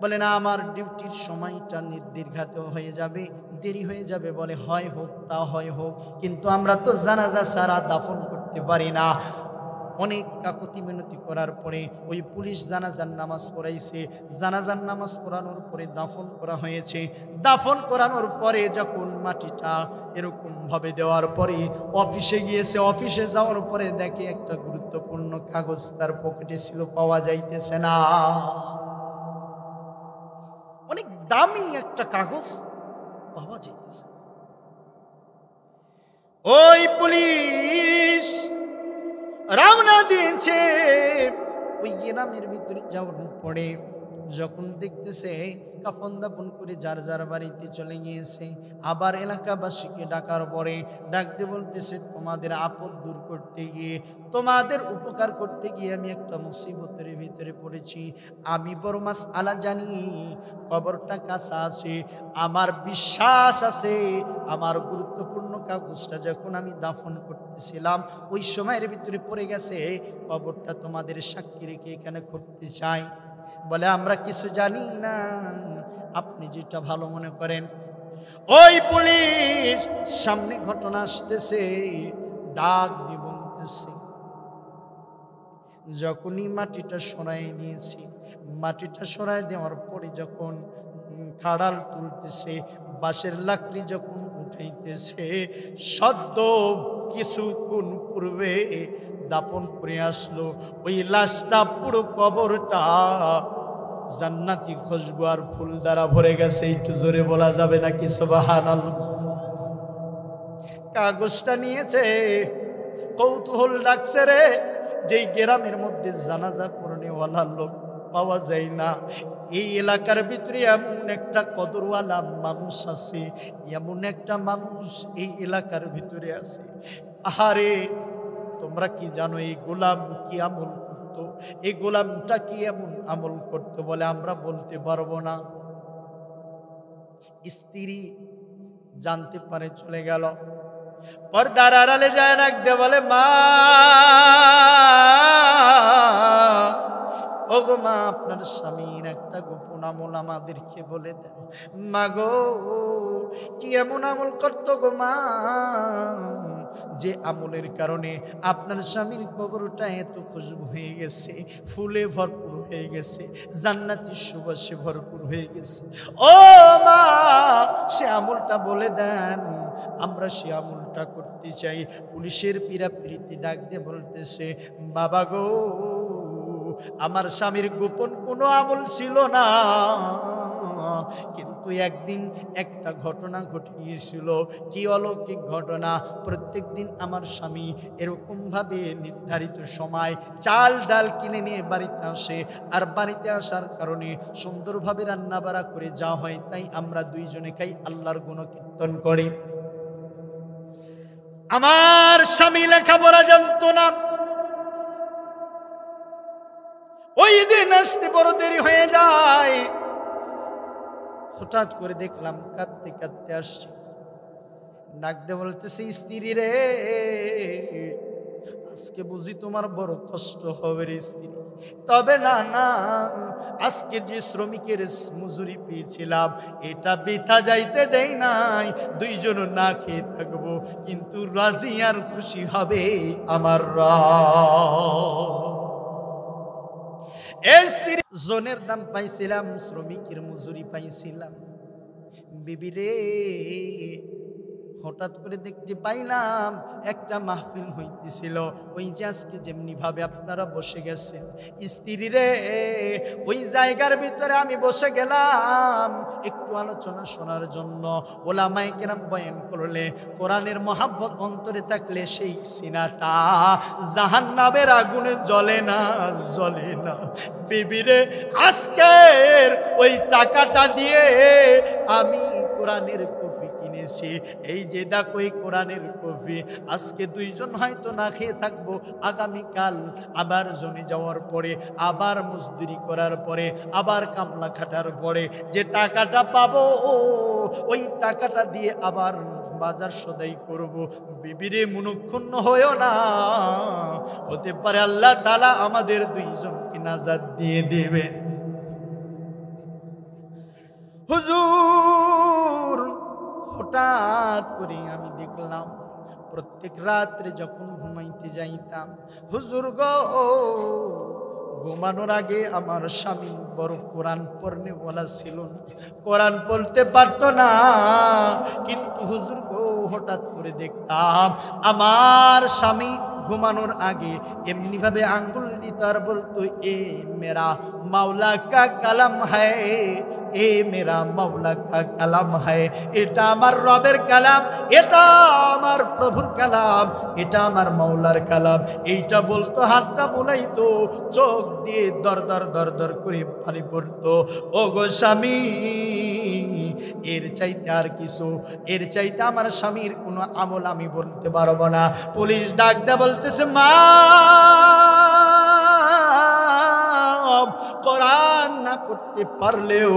বলে না, আমার ডিউটির সময়টা নির্দীর্ঘাত হয়ে যাবে, দেরি হয়ে যাবে। বলে হয় হোক, তা হয় হোক, কিন্তু আমরা তো জানাজা ছাড়া দাফন করতে পারি না। অনেক কাকুতি মিনতি করার পরে ওই পুলিশ জানাজার নামাজ পড়াইছে, জানাজার নামাজ পড়ানোর পরে দাফন করা হয়েছে। দাফন করানোর পরে যখন মাটিটা এরকম ভাবে দেওয়ার পরে অফিসে গিয়েছে, অফিসে যাওয়ার পরে দেখে একটা গুরুত্বপূর্ণ কাগজ তার পকেটে ছিল, পাওয়া যাইতেছে না। অনেক দামি একটা কাগজ পাওয়া যাইতেছে। ওই পুলিশ রওনা দিয়েছে ওই গ্রামের ভিতরে যাওয়ার পরে, যখন দেখতেছে কাফন দাফন করে যার যার বাড়িতে চলে গিয়েছে, আবার এলাকাবাসীকে ডাকার পরে ডাকতে বলতেছে, তোমাদের আপদ দূর করতে গিয়ে, তোমাদের উপকার করতে গিয়ে আমি একটা মুসিবতের ভিতরে পড়েছি। আমি বড় মাসআলা জানি, কবরটা কাছে আছে, আমার বিশ্বাস আছে, আমার গুরুত্বপূর্ণ কাগজটা যখন আমি দাফন করতেছিলাম ওই সময়ের ভিতরে পড়ে গেছে, কবরটা তোমাদের সাক্ষী রেখে এখানে করতে চাই। বলে আমরা কিছু জানি না, আপনি যেটা ভালো মনে করেন। ওই পুলিশ সামনে ঘটনা আসতেছে, ডাক দিয়ে বলতেছে, যখনই মাটিটা সরাই নিয়েছি, মাটিটা সরাই দেওয়ার পরে যখন খাড়াল তুলতেছে, বাঁশের লাকড়ি যখন উঠাইতেছে, সদ্য কিছুক্ষণ পূর্বে দাপন করে আসলো ওই লাশটা, পুরো কবরটা জান্নাতি খুশবু আর ফুল দ্বারা ভরে গেছে। একটু জোরে বলা যাবে নাকি সুবহানাল্লাহ? কাগজটা নিয়েছে, কৌতূহল ডাকছে রে, যেই গ্রামের মধ্যে জানাজা পড়নেওয়ালা লোক পাওয়া যায় না, এই এলাকার ভিতরে এমন একটা কদরওয়ালা মানুষ আছে, এমন একটা মানুষ এই এলাকার ভিতরে আছে। আহারে, তোমরা কি জানো এই গোলাম কি আমল করতো? এই গোলামটা কি এমন আমল করতো? বলে আমরা বলতে পারবো না। স্ত্রী জানতে পারে, চলে গেল, পর্দার আড়ালে যায়, রাখতে বলে, মা ওগো মা আপনার স্বামীর একটা গোপন আমল আমাদেরকে বলে দেন। মা গো কি এমন আমল করতো গো মা, যে আমলের কারণে আপনার স্বামীর কবরটা এত খুশবু হয়ে গেছে, ফুলে ভরপুর হয়ে গেছে, জান্নাতি সুবাসে ভরপুর হয়ে গেছে। ও মা সে আমলটা বলে দেন, আমরা সে আমলটা করতে চাই। পুলিশের পিরাপিরিতে ডাক দিয়ে বলতেছে, বাবা গো আমার স্বামীর গোপন কোনো আমল ছিল না, কিন্তু একদিন একটা ঘটনা ঘটে গিয়েছিল। কি অলৌকিক ঘটনা! প্রত্যেক দিন আমার স্বামী এরকম ভাবে নির্ধারিত সময় চাল ডাল কিনে নিয়ে বাড়িতে আসে, আর বাড়িতে আসার কারণে সুন্দরভাবে রান্না বাড়া করে যাওয়া হয়, তাই আমরা দুইজনে খাই, আল্লাহর গুণকীর্তন করি। আমার স্বামী লেখাপড়া জানতো না, ওই দিন আসতে বড় দেরি হয়ে যায়। হঠাৎ করে দেখলাম কাঁদতে কাঁদতে আসছে, ডাক দিয়ে বলতেছে, স্ত্রী রে আজকে বুঝি তোমার বড় কষ্ট হবে রে স্ত্রী। তবে না না, আজকের যে শ্রমিকের মজুরি পেয়েছিলাম এটা বৃথা যাইতে দেই নাই, দুইজন না খেয়ে থাকবো, কিন্তু রাজি আর খুশি হবে আমার এই স্ত্রী। জনের দাম পাইছিলাম, শ্রমিকের মজুরি পাইছিলাম। বিবি রে হঠাৎ করে দেখতে পাইলাম একটা মাহফিল হইতেছিল, ওই যে আজকে যেমনি ভাবে আপনারা বসে গেছেন, স্ত্রী রে ওই জায়গার ভিতরে আমি বসে গেলাম একটু আলোচনা শোনার জন্য। ওলামায়ে কেরাম বয়ান করলে কোরআনের মহাব্বত অন্তরে থাকলে সেই সিনাটা জাহান্নামের আগুনে জ্বলে না, জ্বলে না। বিবি রে আজকের ওই টাকাটা দিয়ে আমি কোরআনের কফি কিনেছি, এই যে দেখো এই কোরআনের কফি, আজকে দুইজন হয়তো না খেয়ে থাকবো, আগামীকাল আবার জমি যাওয়ার পরে, আবার মজদুরি করার পরে, আবার কামলা খাটার পরে যে টাকাটা পাবো ওই টাকাটা দিয়ে আবার বাজার সদাই করব। বিবিরে মনক্ষুণ্ণ হয়েও না, হতে পারে আল্লাহ তাআলা আমাদের দুইজনকে নাজাত দিয়ে দেবেন। হুজুর হঠাৎ করে আমি দেখলাম প্রত্যেক রাত্রে যখন ঘুমাইতে যাইতাম, হুজুর গো ঘুমানোর আগে আমার স্বামী বড় কোরআন পড়নে বলা ছিল না, কোরআন পড়তে পারতো না, কিন্তু হুজুর গো হঠাৎ করে দেখতাম আমার স্বামী ঘুমানোর আগে এমনি ভাবে আঙ্গুল দিত আর বলতো, এ মেরা মাওলা কা কালাম হ্যায়, এ মেরা মাওলা কা কালাম হ্যায়, এটা আমার রবের কালাম, এটা আমার প্রভুর কালাম, এটা আমার মাওলার কালাম। এইটা বলতো, হাতটা বুলাইতো, চোখ দিয়ে দর দর দর দর করে পানি পড়তো। ও গো স্বামী, এর চাইতে আর কিছু, এর চাইতে আমার স্বামীর কোনো আমল আমি বলতে পারবো না। পুলিশ ডাক দেয়া বলতেছে, মা কোরআন না করতে পারলেও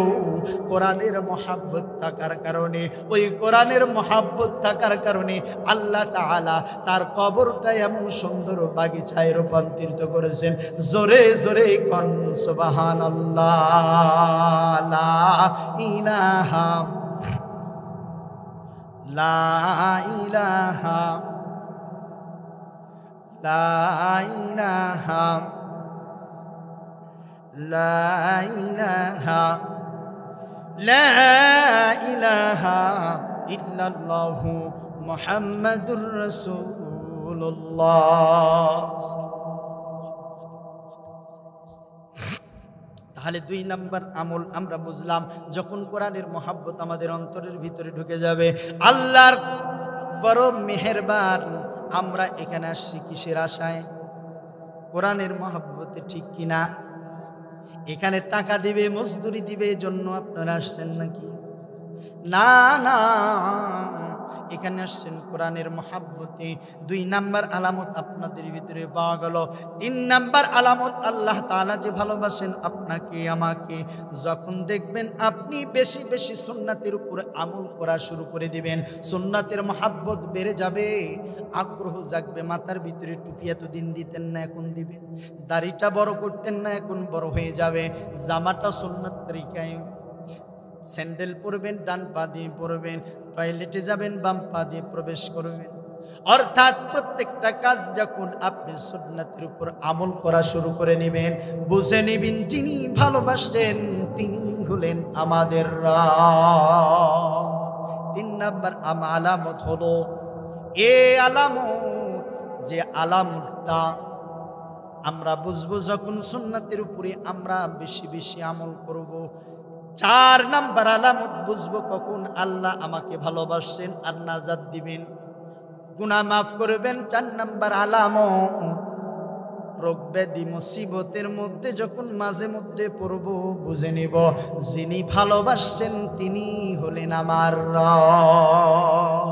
কোরআনের মহাব্বত থাকার কারণে, ওই কোরআনের মহাব্বত থাকার কারণে আল্লাহ তাআলা তার কবরটা এমন সুন্দর বাগিচায় রূপান্তরিত করেছেন। জোরে জোরে কোন সুবহানাল্লাহ, লা ইলাহা লা ইলাহা লা ইলাহা লা ইলাহা লা ইলাহা ইল্লাল্লাহু মুহাম্মাদুর রাসূলুল্লাহ। তাহলে 2 নাম্বার আমল আমরা বুঝলাম, যখন কোরআনের মহাব্বত আমাদের অন্তরের ভিতরে ঢুকে যাবে, আল্লাহর বড় মেহেরবান। আমরা এখানে আসছি কিসের আশায়? কোরআনের মহাব্বতে, ঠিক কিনা? এখানে টাকা দিবে, মজদুরি দিবে জন্য আপনারা আসছেন নাকি? না না, এখানে আসছেন কোরআনের মহাব্বতে। 2 নাম্বার আলামত আপনাদের ভিতরে পাওয়া গেল। 3 নাম্বার আলামত, আল্লাহ তাআলা যে ভালোবাসেন আপনাকে আমাকে। যখন দেখবেন আপনি বেশি বেশি সুন্নাতের উপর আমল করা শুরু করে দিবেন, সুন্নাতের মহাব্বত বেড়ে যাবে, আগ্রহ জাগবে। মাথার ভিতরে টুপি এতদিন দিতেন না, এখন দিবেন। দাড়িটা বড় করতেন না, এখন বড় হয়ে যাবে। জামাটা সুন্নাত তরিকায়, স্যান্ডেল পরবেন ডান পা দিয়ে পরবেন, টয়লেটে যাবেন বাম পা দিয়ে প্রবেশ করবেন। অর্থাৎ প্রত্যেকটা কাজ যখন আপনি সুন্নাতের উপর আমল করা শুরু করে নেবেন, বুঝে নেবেন যিনি ভালোবাসেন তিনি হলেন আমাদের রাব। 3 নাম্বার আলামত হলো এ আলামত, যে আলামতটা আমরা বুঝবো যখন সুন্নাতের উপরে আমরা বেশি বেশি আমল করব। 4 নাম্বার আলামত বুঝবো কখন আল্লাহ আমাকে ভালোবাসেন আর নাজাত দিবেন, গুনাহ মাফ করবেন। 4 নাম্বার আলামত, রোগ ব্যাধি মুসিবতের মধ্যে যখন মাঝে মধ্যে পড়ব, বুঝে নিব যিনি ভালোবাসেন তিনি হলেন আমার রব।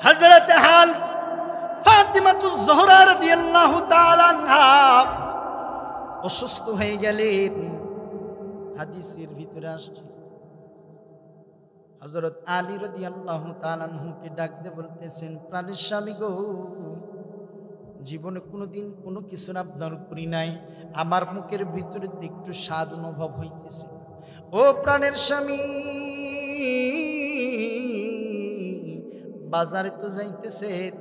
হযরত হাল ফাতিমাতুজ জোহরা রাদিয়াল্লাহু তাআলা আনহা অসুস্থ হয়ে গেলেন। হাদিসের ভিতরে আসছে হযরত আলী রাদিয়াল্লাহু তাআলা আনহুকে ডাক দিয়ে বলতেছেন, প্রাণের স্বামী গো, জীবনে কোনোদিন কোনো কিছু আবদার করি নাই, আমার মুখের ভিতরে একটু স্বাদ অনুভব হইতেছে। ও প্রাণের স্বামী, বাজারে তো যাইতেছেন,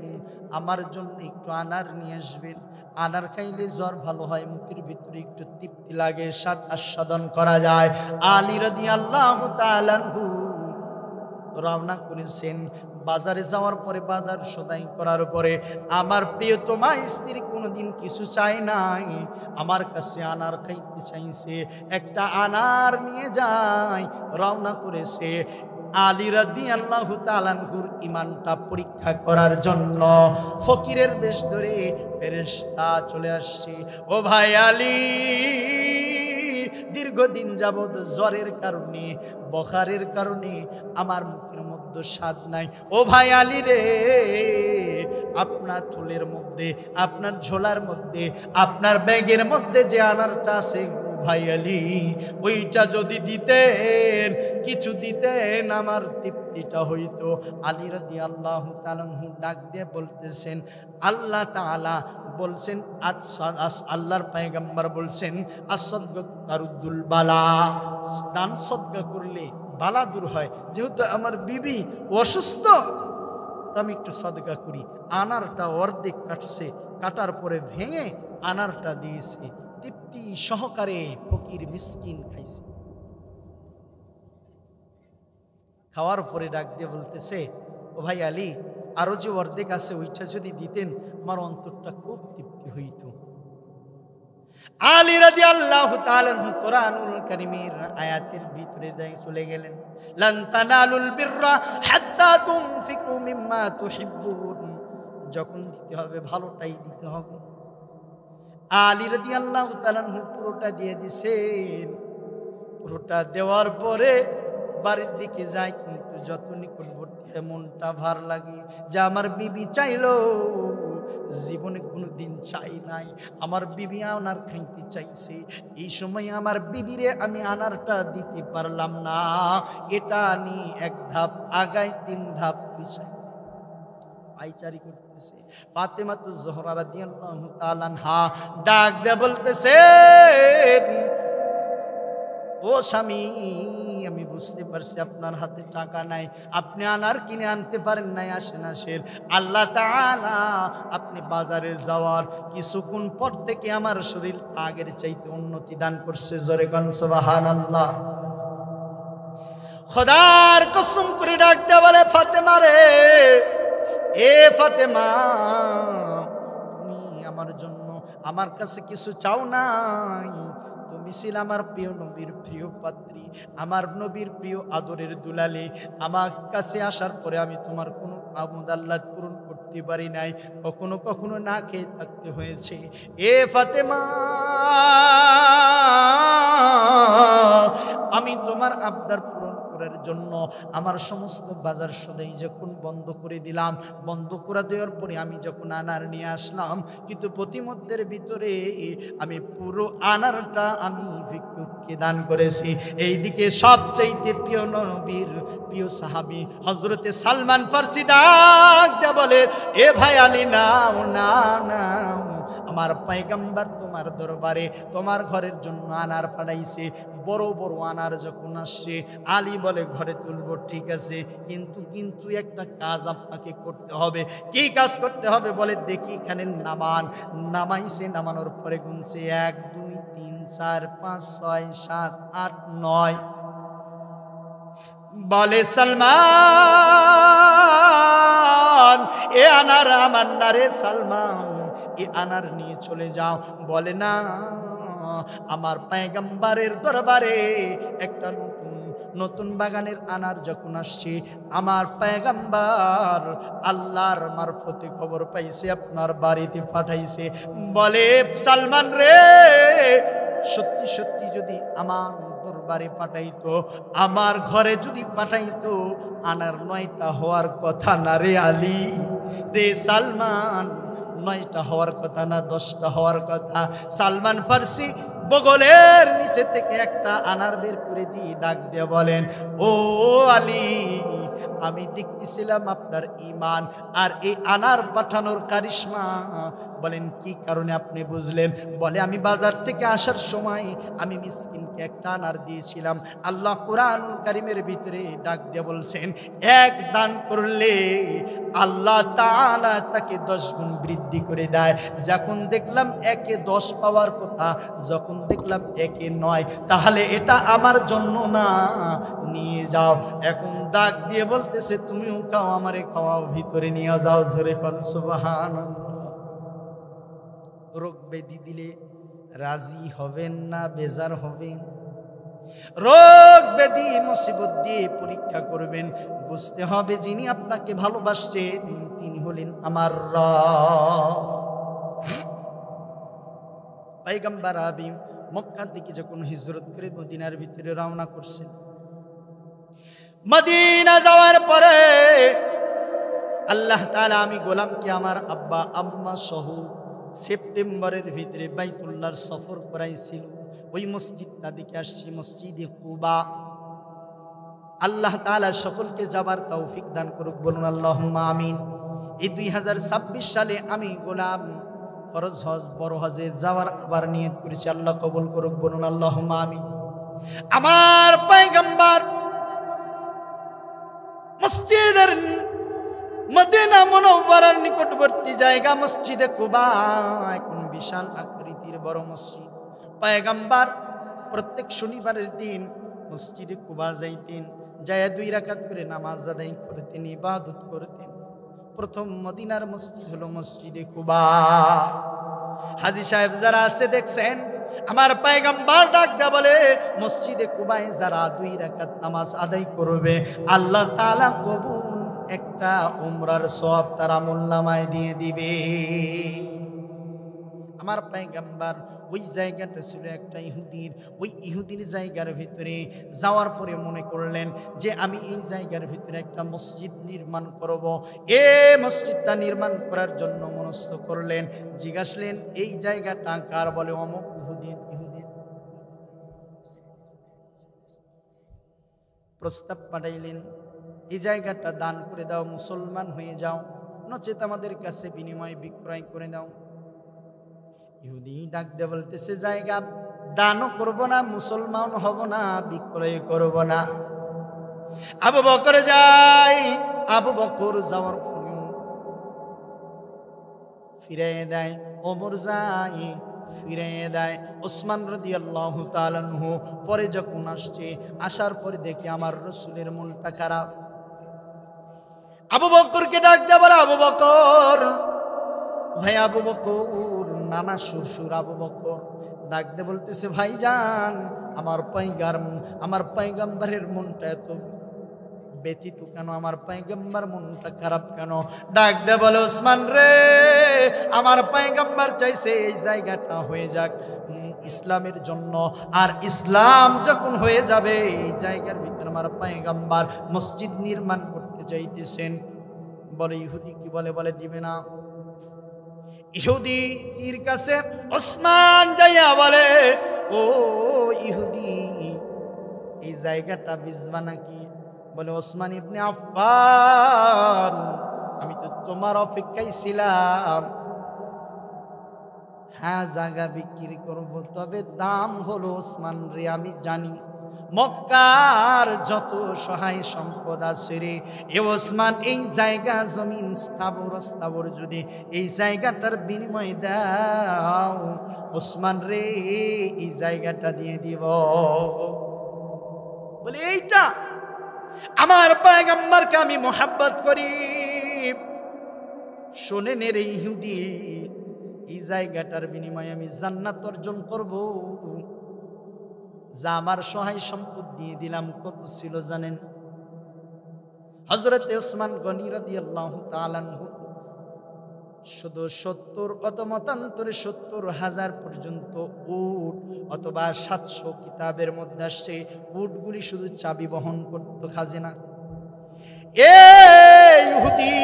আমার জন্য একটু আনার নিয়ে আসবেন। আনার খাইলে জ্বর ভালো হয়, মুখের ভিতরে একটু তৃপ্তি লাগে, স্বাদ আস্বাদন করা যায়। আলী রাদিয়াল্লাহু তাআলা আনহু রওনা করেছেন। বাজারে যাওয়ার পরে, বাজার সদাই করার পরে, আমার প্রিয়তমা স্ত্রী কোনোদিন কিছু চায় নাই, আমার কাছে আনার খাইতে চাইছে। একটা আনার নিয়ে যায়, রওনা করেছে আলী রাদিয়াল্লাহু তাআলা আনহুর ঈমানটা পরীক্ষা করার জন্য। ফকিরের বেশ ধরে ফেরেশতা চলে আসছে। ও ভাই আলী, দীর্ঘদিন যাবৎ জ্বরের কারণে, বখারের কারণে আমার মুখের মধ্যে স্বাদ নাই। ও ভাই আলী রে, আপনার থলের মধ্যে, আপনার ঝোলার মধ্যে, আপনার ব্যাগের মধ্যে যে আনারটা আছে ভাই আলী, ওইটা যদি দিতেন, কিছু দিতেন, আমার তৃপ্তিটা হইতো। আলী রাদিয়াল্লাহু তাআলা ডাক দিয়ে বলতেছেন, আল্লাহ তাআলা বলছেন, আল্লাহর পয়গম্বর বলছেন, আস-সাদকাতু তারুদ্দুল বালা, দান সদকা করলে বালা দূর হয়। যেহেতু আমার বিবি অসুস্থ, তো আমি একটু সদকা করি। আনারটা অর্ধেক কাটছে, কাটার পরে ভেঙে আনারটা দিয়েছে, তৃপ্তি সহকারে ফকির মিসকিন খাইছে। খাওয়ার পরে ডাক দিয়ে বলতেছে, ও ভাই আলী, আরো যে অর্ধেক আছে ওইটা যদি দিতেন, আমার অন্তরটা খুব তৃপ্তি হইত। আলী রাদিয়াল্লাহু তাআলা কোরআনুল কারীমের আয়াতের ভিতরে চলে গেলেন, লান তানালুল বিররা হাত্তা তুনফিকু মিম্মা তুহিব্বুন, যখন দিতে হবে ভালোটাই দিতে হবে। আলী রাদিয়াল্লাহু তাআলা পুরোটা দিয়ে দিছেন। পুরোটা দেওয়ার পরে বাড়ির দিকে যায়, কিন্তু যত নিকটবর্তী মনটা ভার লাগে যে আমার বিবি চাইলো, জীবনে কোনোদিন চাই নাই, আমার বিবি আনার খাইতে চাইছে, এই সময় আমার বিবিরে আমি আনারটা দিতে পারলাম না, এটা নিয়ে 1 ধাপ আগায় 3 ধাপ পিছায় পায়চারি করতেছে। ফাতেমাতুজ জোহরা রাদিয়াল্লাহু তাআলা আনহা ডাক দিয়ে বলতেছে, ও স্বামী, আমি বুঝতে পারছি আপনার হাতে টাকা নাই, আপনি আনার কিনে আনতে পারেন নাই, আসেন আসেন, আল্লাহ তাআলা আপনি বাজারে যাওয়ার কিছুক্ষণ পর থেকে আমার শরীর আগের চাইতে উন্নতি দান করছে। জোরে কোন সুবহানাল্লাহ। খোদার কসম করে ডাক দেয়া বলে, ফাতেমা রে, এ ফাতেমা, তুমি আমার জন্য আমার কাছে কিছু চাও নাই, তুমি ছিলে আমার প্রিয় নবীর প্রিয় পাত্রী, আমার নবীর প্রিয় আদরের দুলালি। আমার কাছে আসার পরে আমি তোমার কোনো আমোদ আহ্লাদ পূরণ করতে পারি নাই, কখনো কখনো না খেয়ে থাকতে হয়েছে। এ ফাতেমা, আমি তোমার আবদার পূরণ করার জন্য আমার সমস্ত বাজার সদাই যখন বন্ধ করে দিলাম, বন্ধ করে দেওয়ার পরে আমি যখন আনার নিয়ে আসলাম, কিন্তু প্রতিমধ্যের ভিতরে আমি পুরো আনারটা আমি ভিক্ষুককে দান করেছি। এইদিকে সবচাইতে প্রিয় নবীর প্রিয় সাহাবী হযরতে সালমান ফার্সি ডাক দিয়ে বলে, এ ভাই আলী নাও নাও, আমার পয়গম্বর তোমার দরবারে তোমার ঘরের জন্য আনার পাঠাইছে। বড় বড় আনার যখন আসছে, আলী বলে ঘরে তুলবো, ঠিক আছে, কিন্তু একটা কাজ আপনাকে করতে হবে। কি কাজ করতে হবে বলে, দেখি এখানে নামান। নামাইছে, নামানোর পরে গুনছে 1 2 3 4 5 6 7 8 9। বলে সালমান, এ আনার আমার না রে সালমান, এ আনার নিয়ে চলে যাও। বলে না, আমার পয়গম্বরের দরবারে একটা নতুন বাগানের আনার যখন আসছে, আমার পয়গম্বর আল্লাহর মারফতে খবর পাইছে আপনার বাড়িতে পাঠাইছে। বলে সালমান রে, সত্যি সত্যি যদি আমার দরবারে পাঠাইতো, আমার ঘরে যদি পাঠাইতো, আনার 9টা হওয়ার কথা না রে আলী রে সালমান, 9টা হওয়ার কথা না, 10টা হওয়ার কথা। সালমান ফার্সি বগলের নিচে থেকে একটা আনার বের করে দিয়ে ডাক দিয়ে বলেন, ও আলী, আমি দেখতেছিলাম আপনার ঈমান আর এই আনার পাঠানোর কারিশমা। বলেন কি কারণে আপনি বুঝলেন? বলে আমি বাজার থেকে আসার সময় আমি মিসকিনকে একটা আনার দিয়েছিলাম। আল্লাহ কুরআনুল কারীমের ভিতরে ডাক দিয়ে বলছেন, এক দান করলে আল্লাহ তাআলা তাকে 10 গুণ বৃদ্ধি করে দেয়। যখন দেখলাম একে 10 পাওয়ার কথা, যখন দেখলাম একে 9, তাহলে এটা আমার জন্য না, নিয়ে যাও। এখন ডাক দিয়ে বলতেছে, তুমিও খাও, আমারে খাওয়াও, ভিতরে নিয়ে যাও। জোরে বল সুবহানাল্লাহ। রোগ ব্যাধি দিলে রাজি হবেন না বেজার হবেন? রোগ ব্যাধি মুসিবত দিয়ে পরীক্ষা করবেন, বুঝতে হবে যিনি আপনাকে ভালোবাসছেন তিনি হলেন আমার রব। পয়গম্বর আবি মক্কা থেকে যখন হিজরত করে মদিনার ভিতরে রওনা করছেন, মদিনা যাওয়ার পরে আল্লাহ তাআলা আমি গোলামকে আমার আব্বা আম্মা সহ সেপ্টেম্বরের ভিতরে বাইতুল্লাহর সফর করাইছিল। ওই মসজিদটা দিকে আসছি, মসজিদে কুবা। আল্লাহ তাআলা সকলকে যাবার তৌফিক দান করুক, বলুন আল্লাহুম্মা আমিন। এই 2026 সালে আমি গোলাম ফরজ হজ, বড় হজে যাওয়ার আবার নিয়ত করেছি, আল্লাহ কবুল করুক, বলুন আল্লাহুম্মা আমিন। আমার পয়গম্বর মসজিদের মদিনা মুনাওয়ারার নিকটবর্তী জায়গা মসজিদে কুবা, এখন বিশাল আকৃতির বড় মসজিদ। পয়গম্বর প্রত্যেক শনিবারের দিন মসজিদে কুবা যাইতেন, যায় 2 রাকাত করে নামাজ আদায় করতেন, ইবাদত করতেন। প্রথম মদিনার মসজিদ হলো মসজিদে কুবা। হাজী সাহেব যারা আছে দেখছেন, আমার পয়গম্বর ডাক দেয়া বলে, মসজিদে কুবায় যারা 2 রাকাত নামাজ আদায় করবে, আল্লাহ তাআলা কবুল একটা উমরার সওয়াব তার আমলনামায় দিয়ে দিবে। আমার পয়গম্বর ওই জায়গাটা ছিল একটা ইহুদির, ওই ইহুদির জায়গার ভিতরে যাওয়ার পরে মনে করলেন যে আমি এই জায়গার ভিতরে একটা মসজিদ নির্মাণ করব। এই মসজিদটা নির্মাণ করার জন্য মনস্থ করলেন। জিজ্ঞাসলেন, এই জায়গাটা কার? বলে অমুক ইহুদির। প্রস্তাব পাঠাইলেন, এই জায়গাটা দান করে দাও, মুসলমান হয়ে যাও, নচেত আমাদের কাছে বিনিময়ে বিক্রয় করে দাও। ইহুদি ডাক দিয়ে বলতেছে, জায়গা দানও করব না, মুসলমান হব না, বিক্রয় করব না। আবু বকর যায়, আবু বকর যাওয়ার পরেও ফিরিয়ে দেয়, ওমর যায় ফিরিয়ে দেয়, ওসমান রাদিয়াল্লাহু তাআলা আনহু পরে যখন আসছে, আসার পরে দেখে আমার রাসূলের মনটা খারাপ। আবু বকরকে ডাক দেয়া বলে, আবু বকর ভাই, আবু বকর, নানা শ্বশুর আবু বকর ডাক দিয়ে বলতেছে, ভাইজান, আমার পয়গম্বরের মনটা এত ব্যথিত কেন? আমার পয়গম্বর মনটা খারাপ কেন? ডাক দিয়ে বলে, ওসমান রে, আমার পয়গম্বর চাইছে এই জায়গাটা হয়ে যাক ইসলামের জন্য, আর ইসলাম যখন হয়ে যাবে এই জায়গার ভিতরে আমার পয়গম্বর মসজিদ নির্মাণ করতে চাইতেছেন। বলে ইহুদি কি বলে? বলে দিবে না। ইহুদির কাছে ওসমান যাইয়া বলে, ও ইহুদি, এই জায়গাটা বেচবা নাকি? বলে ওসমান ইবনে আফফান, আমি তো তোমার অপেক্ষায় ছিলাম। হ্যাঁ, জায়গা বিক্রি করব, তবে দাম হলো ওসমান রে, আমি জানি মক্কার যত সহায় সম্পদ আছে রে, এ ওসমান এই জায়গা জমিন স্থাবর যদি এই জায়গাটার বিনিময় দাও, ওসমান রে এই জায়গাটা দিয়ে দিব। বলে এইটা আমার পয়গম্বরকে আমি মোহাব্বত করি। শোনেন রে ইহুদি, এই জায়গাটার বিনিময়ে আমি জান্নাত অর্জন করব। যা আমার সহায় সম্পদ দিয়ে দিলাম, কত ছিল জানেন? হযরতে ওসমান গনি রাদিয়াল্লাহু তাআলা আনহু শুধু 70 অত মতান্তরে 70,000 পর্যন্ত উট, অথবা 700 কিতাবের মধ্যে আসছে উটগুলি শুধু চাবি বহন করত খাজনা। এ ইহুদি,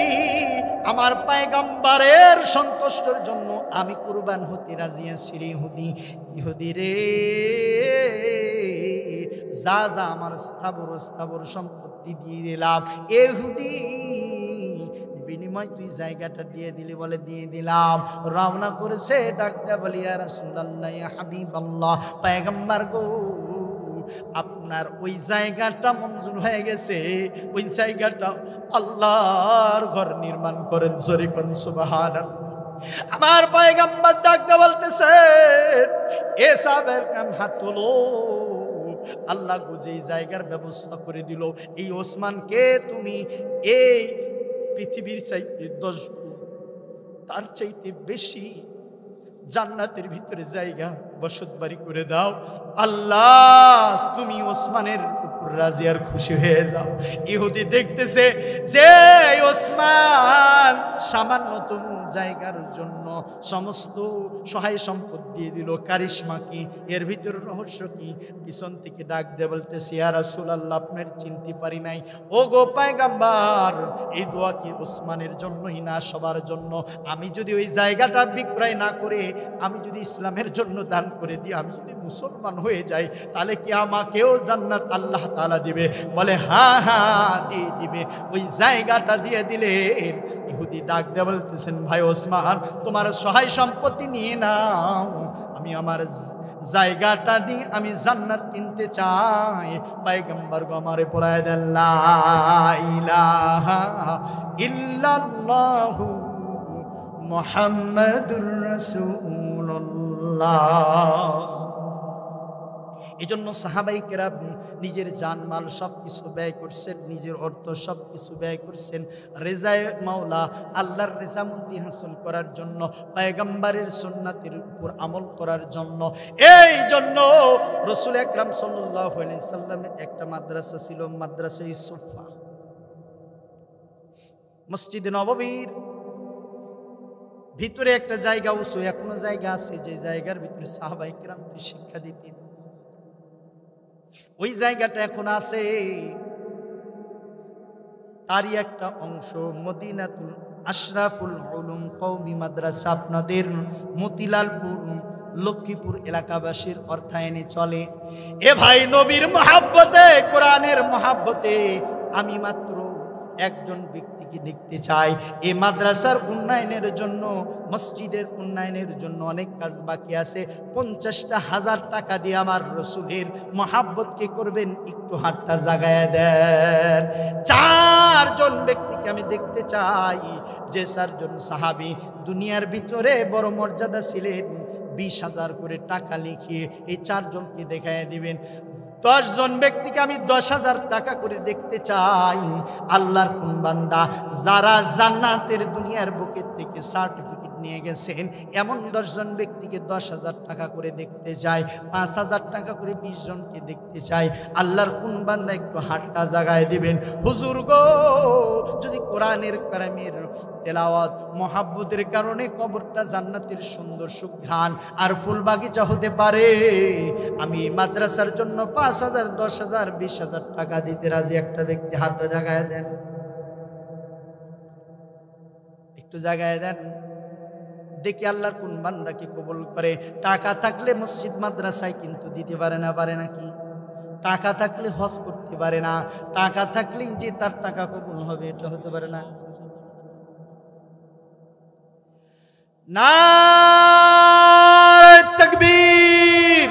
আমার পয়গম্বরের সন্তুষ্টের জন্য আমি কুরবান হতে রাজি আছি রে ইহুদি। ইহুদি রে, যা যা আমার স্থাবর সম্পত্তি দিয়ে দিলাম, ইহুদি বিনিময় তুই জায়গাটা দিয়ে দিলি? বলে দিয়ে দিলাম। রওনা করেছে, ডাকতে বলি ইয়া রাসূলুল্লাহ, ইয়া হাবিবাল্লাহ, পয়গম্বর গো, আপনার ওই জায়গাটা মঞ্জুর হয়ে গেছে, ওই জায়গাটা আল্লাহর ঘর নির্মাণ করেন। জোরে কোন সুবহানাল্লাহ। আমার পয়গম্বর ডাকতে বলতেছেন, এ সাহাবের কাম হাত তোলো। আল্লাহ যে জায়গার ব্যবস্থা করে দিল, এই ওসমানকে তুমি এই পৃথিবীর চাইতে 10 গুণ, তার চাইতে বেশি জান্নাতের ভিতরে জায়গা বসত বাড়ি করে দাও। আল্লাহ তুমি ওসমানের উপর রাজি আর খুশি হয়ে যাও। ইহুদি দেখতেছে যে ওসমান সামান্যতম জায়গার জন্য সমস্ত সহায় সম্পদ দিয়ে দিল, কারিশমা কি, এর ভিতরে রহস্য কি? পিছন থেকে ডাক দিয়ে বলতেছে, ইয়া রাসূলুল্লাহ, আপনার চিনতে পারি নাই। ও গো পয়গম্বর, এই দোয়া কি ওসমানের জন্যই না সবার জন্য? আমি যদি ওই জায়গাটা বিক্রয় না করে আমি যদি ইসলামের জন্য দান করে দিই, আমি যদি মুসলমান হয়ে যাই, তাহলে কি আমাকেও জান্নাত আল্লাহ তাআলা দিবে? বলে হ্যাঁ হ্যাঁ দিয়ে দিবে। ওই জায়গাটা দিয়ে দিলেন। ইহুদি ডাক দিয়ে বলতেছেন, ভাই ওসমান, তোমার সহায় সম্পত্তি নিয়ে নাও, আমি আমার জায়গাটা দিয়ে আমি জান্নাত কিনতে চাই। পয়গম্বর গো আমারে পড়ায় দেন, লা ইলাহা ইল্লাল্লাহু মুহাম্মাদুর রাসূলুল্লাহ। এজন্য সাহাবাই কেরাম নিজের জানমাল সবকিছু ব্যয় করছেন, নিজের অর্থ সবকিছু ব্যয় করছেন রেজায়ে মাওলা, আল্লাহর রেজামন্দি হাসিল করার জন্য, পয়গম্বরের সুন্নাতের উপর আমল করার জন্য। এই জন্য রাসূল আকরাম সাল্লাল্লাহু আলাইহি সাল্লামের একটা মাদ্রাসা ছিল, মাদ্রাসায়ে সুফা। মসজিদে নববীর ভিতরে একটা জায়গা উঁচু, এখনো জায়গা আছে, যে জায়গার ভিতরে সাহাবায়ে কেরাম শিক্ষা দিতেন। ওই জায়গাটা এখন আছে। তারই একটা অংশ মদিনাতুল আশরাফুল উলুম কওমি মাদ্রাসা, আপনাদের মতিলালপুর লক্ষ্মীপুর এলাকাবাসীর অর্থায়নে চলে। এ ভাই, নবীর মহাব্বতে, কোরআনের মহাব্বতে আমি মাত্র একজন ব্যক্তিকে দেখতে চাই। এই মাদ্রাসার উন্নয়নের জন্য, মসজিদের উন্নয়নের জন্য অনেক কাজ বাকি আছে। 50,000 টাকা দিয়ে আমার রসুলের মহাব্বতকে করবেন, একটু হাতটা জাগায় দেন। 4 জন ব্যক্তিকে আমি দেখতে চাই, যে 4 জন সাহাবী দুনিয়ার ভিতরে বড় মর্যাদা ছিলেন। 20,000 করে টাকা লিখিয়ে এই 4 জনকে দেখায় দিবেন। 10 জন ব্যক্তিকে আমি 10,000 টাকা করে দেখতে চাই। আল্লাহর কোন বান্দা যারা জান্নাতের দুনিয়ার বুকের থেকে সার্টিফিকেট নিয়ে গেছেন, এমন 10 জন ব্যক্তিকে 10,000 টাকা করে দেখতে চায়, 5,000 টাকা করে 20 জনকে দেখতে চায়। আল্লাহর কোন বান্দা একটু হাতটা জাগায় দিবেন, হুজুর গো যদি কোরআনের কালামের তেলাওয়াত মহাব্বতের কারণে কবরটা জান্নাতের সুন্দর সুঘ্রাণ আর ফুল বাগিচা হতে পারে, আমি মাদ্রাসার জন্য 5,000, 10,000, 20,000 টাকা দিতে রাজি। একটা ব্যক্তি হাত জাগায় দেন, একটু জাগায় দেন, দেখি আল্লাহর কোন বান্দা কি কবুল করে। টাকা থাকলে মসজিদ মাদ্রাসায় কিন্তু দিতে পারে না, পারে নাকি? টাকা থাকলে হজ করতে পারে না, টাকা থাকলে যে তার টাকা কবুল হবে এটা হতে পারে না। নারে তাকবীর।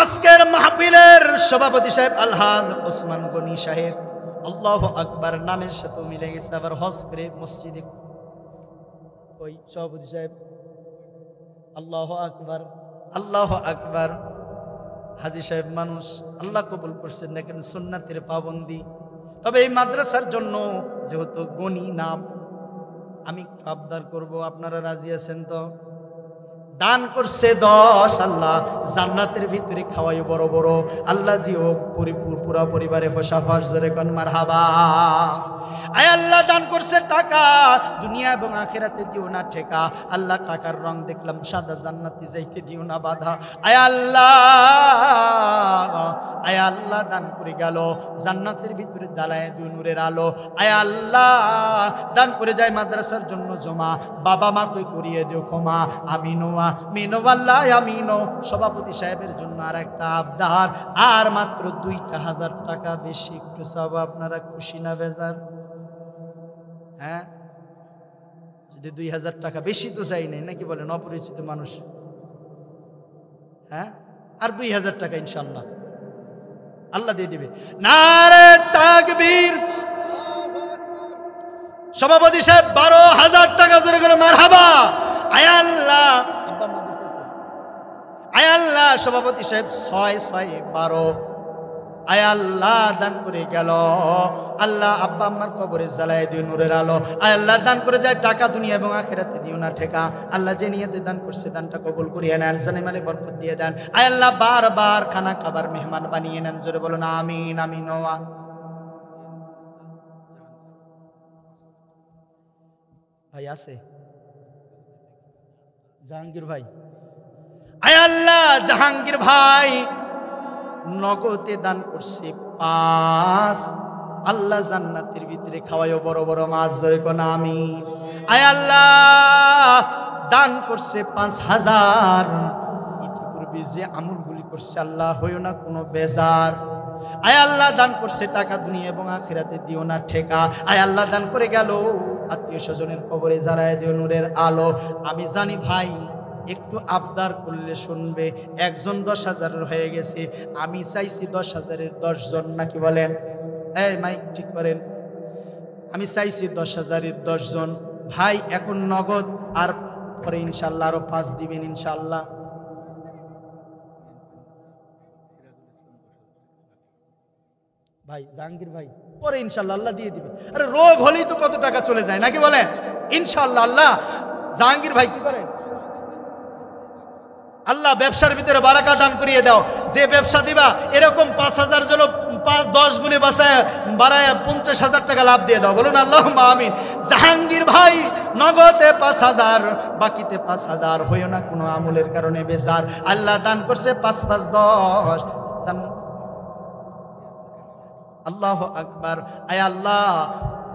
আজকের মাহফিলের সভাপতি সাহেব আলহাজ ওসমান গনি সাহেব, আল্লাহু আকবার নামের সাথে মিলে গেছে, আবার হজ করে মসজিদে। ওই সভাপতি সাহেব আল্লাহু আকবার, আল্লাহু আকবার। হাজী সাহেব মানুষ, আল্লাহ কবুল করছেন, দেখেন সুন্নাতের পাবন্দি। তবে এই মাদ্রাসার জন্য যেহেতু গনি নাম, আমি একটু আবদার করব, আপনারা রাজি আছেন তো? দান করছে 10, আল্লাহ জান্নাতের ভিতরে খাওয়াই বড় বড়। আল্লাহ জিও পুরা পরিবারে ফসাফাস জোরে কোন মারহাবা। আয় আল্লাহ দান করছে টাকা, দুনিয়া এবং আখিরাতে দিও না ঠেকা। আল্লাহ টাকার রং দেখলাম সাদা, জান্নাতে যাইতে দিও না বাধা। আয় আল্লাহ, আয় আল্লাহ দান করে গেল জান্নাতের ভিতরে দালায় দুই নূরের আলো। আয় আল্লাহ দান করে যায় মাদ্রাসার জন্য জমা, বাবা মা কই করিয়ে দিও ক্ষমা। আমিনো আমিনো আল্লাহ আমিনো। সভাপতি সাহেবের জন্য আর একটা আবদার, আর মাত্র 2,000 টাকা বেশি একটু চাবো। আপনারা খুশি না বেজার? হ্যাঁ, যদি 2,000 টাকা বেশি তো চাই নাই নাকি বলেন, অপরিচিত মানুষ। হ্যাঁ, আর 2,000 টাকা ইনশাল্লাহ আল্লাহ দিয়ে দিবে। নারে তাকবীর। সভাপতি সাহেব 12,000 টাকা জোরে করে মারহাবা। আয় আল্লাহ, আয় আল্লাহ। সভাপতি সাহেব 6, 6, 12। আয় আল্লাহ দান করে গেল। আল্লাহ আব্বা আম্মার কবরে জ্বালায় দিও নূরের আলো। আয় আল্লাহ দান করে যায় টাকা, দুনিয়া এবং আখিরাতে দিও না ঠেকা। আল্লাহ যে নিয়তে দান করছে দানটা কবুল করিয়ে নেন, জানে মানে বরকত দিয়ে দেন। আয় আল্লাহ বারবার খানা খাবার মেহমান বানিয়ে নেন, জোরে বলুন আমিন আমিন। ভাই আছে জাহাঙ্গীর ভাই? আয় আল্লাহ জাহাঙ্গীর ভাই নগদে দান করছে 5, আল্লাহ জান্নাতের ভিতরে খাওয়াইও বড় বড় মাছ, ধরে কোন আমিন। আয় আল্লাহ দান করছে 5,000। ইতিপূর্বে যে আমলগুলি করছে আল্লাহ হইও না কোনো বেজার। আয় আল্লাহ দান করছে টাকা, দুনিয়া এবং আখিরাতে দিও না ঠেকা। আয় আল্লাহ দান করে গেল আত্মীয় স্বজনের কবরে জ্বালায় দিও নূরের আলো। আমি জানি ভাই একটু আবদার করলে শুনবে। একজন 10,000 হয়ে গেছে, আমি চাইছি 10,000-এর 10 জন, নাকি বলেন? এই মাইক ঠিক করেন। আমি চাইছি 10,000-এর 10 জন ভাই। এখন নগদ, আর পরে ইনশাল্লাহ আরো 5 দিবেন ইনশাল্লাহ। ভাই জাহাঙ্গীর ভাই পরে ইনশাল্লাহ আল্লাহ দিয়ে দিবে। আরে রোগ হলেই তো কত টাকা চলে যায়, নাকি বলেন? ইনশাল্লাহ আল্লাহ। জাহাঙ্গীর ভাই কি করেন? আল্লাহ ব্যবসার ভিতরে বারাকা দান করিয়ে দাও। যে ব্যবসা দিবা এরকম 5,000 জন 10 গুণে বাড়ায় 50,000 টাকা লাভ দিয়ে দাও, বলুন আল্লাহুম্মা আমিন। জাহাঙ্গীর ভাই নগদে 5,000, বাকিতে 5,000, হইও না কোনো আমলের কারণে বেজার। আল্লাহ দান করছে 5, 5, 10। আল্লাহু আকবার। আয় আল্লাহ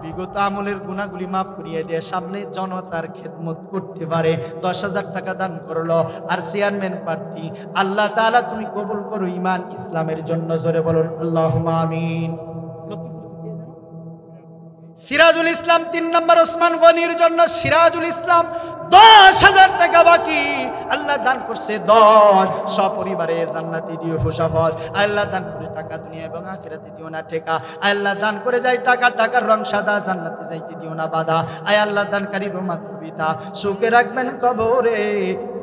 বিগত আমলের গুনাহগুলি মাফ করিয়ে দিয়ে সামনে জনতার খেদমত করতে পারে 10,000 টাকা দান করলো। আর চেয়ারম্যান প্রার্থী আল্লাহ তাআলা তুমি কবুল করো ইমান ইসলামের জন্য, জোরে বলুন আল্লাহুম্মা আমিন। সিরাজুল ইসলাম 3 নম্বর ওসমান গনির জন্য সিরাজুল ইসলাম 10,000 টাকা বাকি, আল্লাহ দান করছে 10, সপরিবারে জান্নাতে দিও ফুসাফত। আল্লাহ দান করে টাকা, দুনিয়া এবং আখিরাতে দিও না ঠেকা। আল্লাহ দান করে যায় টাকা, টাকার রং সাদা, জান্নাতে যাইতে দিও না বাধা। আয় আল্লাহ দানকারী মাতা পিতা সুখে রাখবেন কবরে,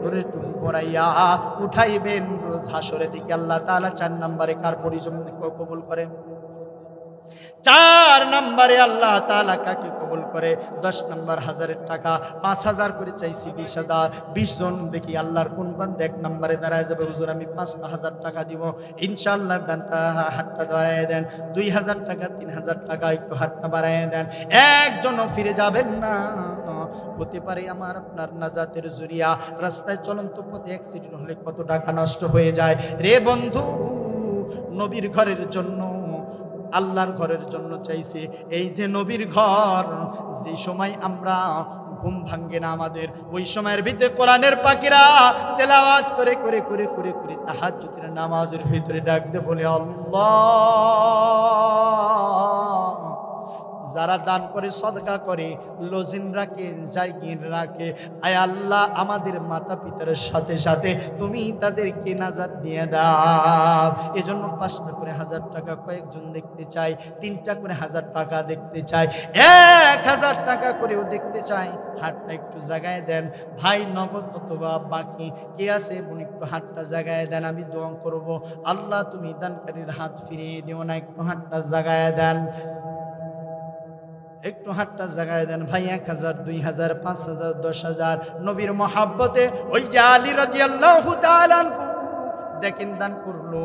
নূরে টুপি পরাইয়া উঠাইবেন রোজ হাসরের দিকে। আল্লাহ তাআলা 4 নম্বরে কার পরিজন কবুল করে? 4 নম্বরে আল্লাহ তাআলা কাকে কবুল করে? 10 নম্বর 1000 টাকা, 5000 করে চাইছি, 20000, 20 জন দেখি আল্লাহর কোন বান্দা 1 নম্বরে দাঁড়ায় যাবে, হুজুর আমি 5000 টাকা দিব, ইনশাআল্লাহ দানটা হাতটা বাড়ায় দেন, 2000 টাকা, 3000 টাকা, একটু হাতটা বাড়ায় দেন। একজনও ফিরে যাবেন না। হতে পারে আমার আপনার নাজাতের জরিয়া। রাস্তায় চলন্ত পথে অ্যাক্সিডেন্ট হলে কত টাকা নষ্ট হয়ে যায় রে বন্ধু। নবীর ঘরের জন্য, আল্লাহর ঘরের জন্য চাইছে। এই যে নবীর ঘর, যে সময় আমরা ঘুম ভাঙ্গে না আমাদের, ওই সময়ের ভিতরে কোরআনের পাখিরা তেলাওয়াত করে করে করে করে করে তাহাজ্জুদের নামাজের ভিতরে ডাকতে বলে আল্লাহ। যারা দান করে, সদকা করে, লজিন রাখে, জায়গির রাখে, আয় আল্লাহ আমাদের মাতা পিতার সাথে সাথে তুমি তাদেরকে নাজাত দিয়ে দাও। এজন্য 5টা করে 1000 টাকা কয়েকজন দেখতে চাই, 3টা করে 1000 টাকা দেখতে চাই, 1000 টাকা করেও দেখতে চাই। হাতটা একটু জাগায় দেন ভাই, নগদ অথবা বাকি কে আছে বোন, একটু হাতটা জাগায় দেন, আমি দোয়া করব। আল্লাহ তুমি দানকারীর হাত ফিরিয়ে দিও না, একটু হাতটা জাগায় দেন, একটু হাতটা জাগায় দেন ভাই। 1000, 2000, 5000, 10000 নবীর মহাব্বতে ওই যে আলী রাদিয়াল্লাহু তাআলা দেখেন দান করলো,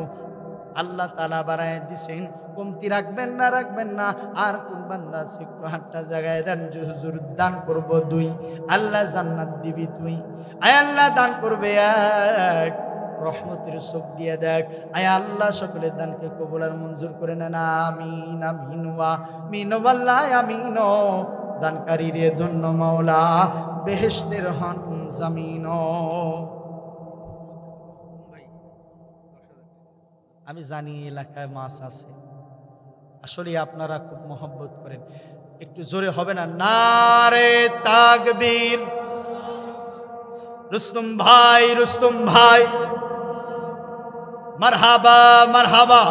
আল্লাহ তাআলা বাড়ায় দিছেন, কমতি রাখবেন না, রাখবেন না। আর কোন বান্দা আছে একটু হাতটা জাগায় দেন, হুজুর দান করব 2, আল্লাহ জান্নাত দিবি তুই। আয় আল্লাহ দান করবে 1, রহমতের চোখ দিয়ে দেখ। আয় আল্লাহ সকলের দানকে কবুল আর মঞ্জুর করে নেন, আমিন আমিন ওয়া আমিন ওয়াল্লাহ আমিন। দানকারী রে ধন্য মাওলা, বেহেশতের হন জামিন। আমি জানি এলাকায় মাছ আছে, আসলে আপনারা খুব মহব্বত করেন, একটু জোরে হবে না? নারে তাকবীর। রুস্তম ভাই, রুস্তম ভাই, মারহাবা মারহাবা।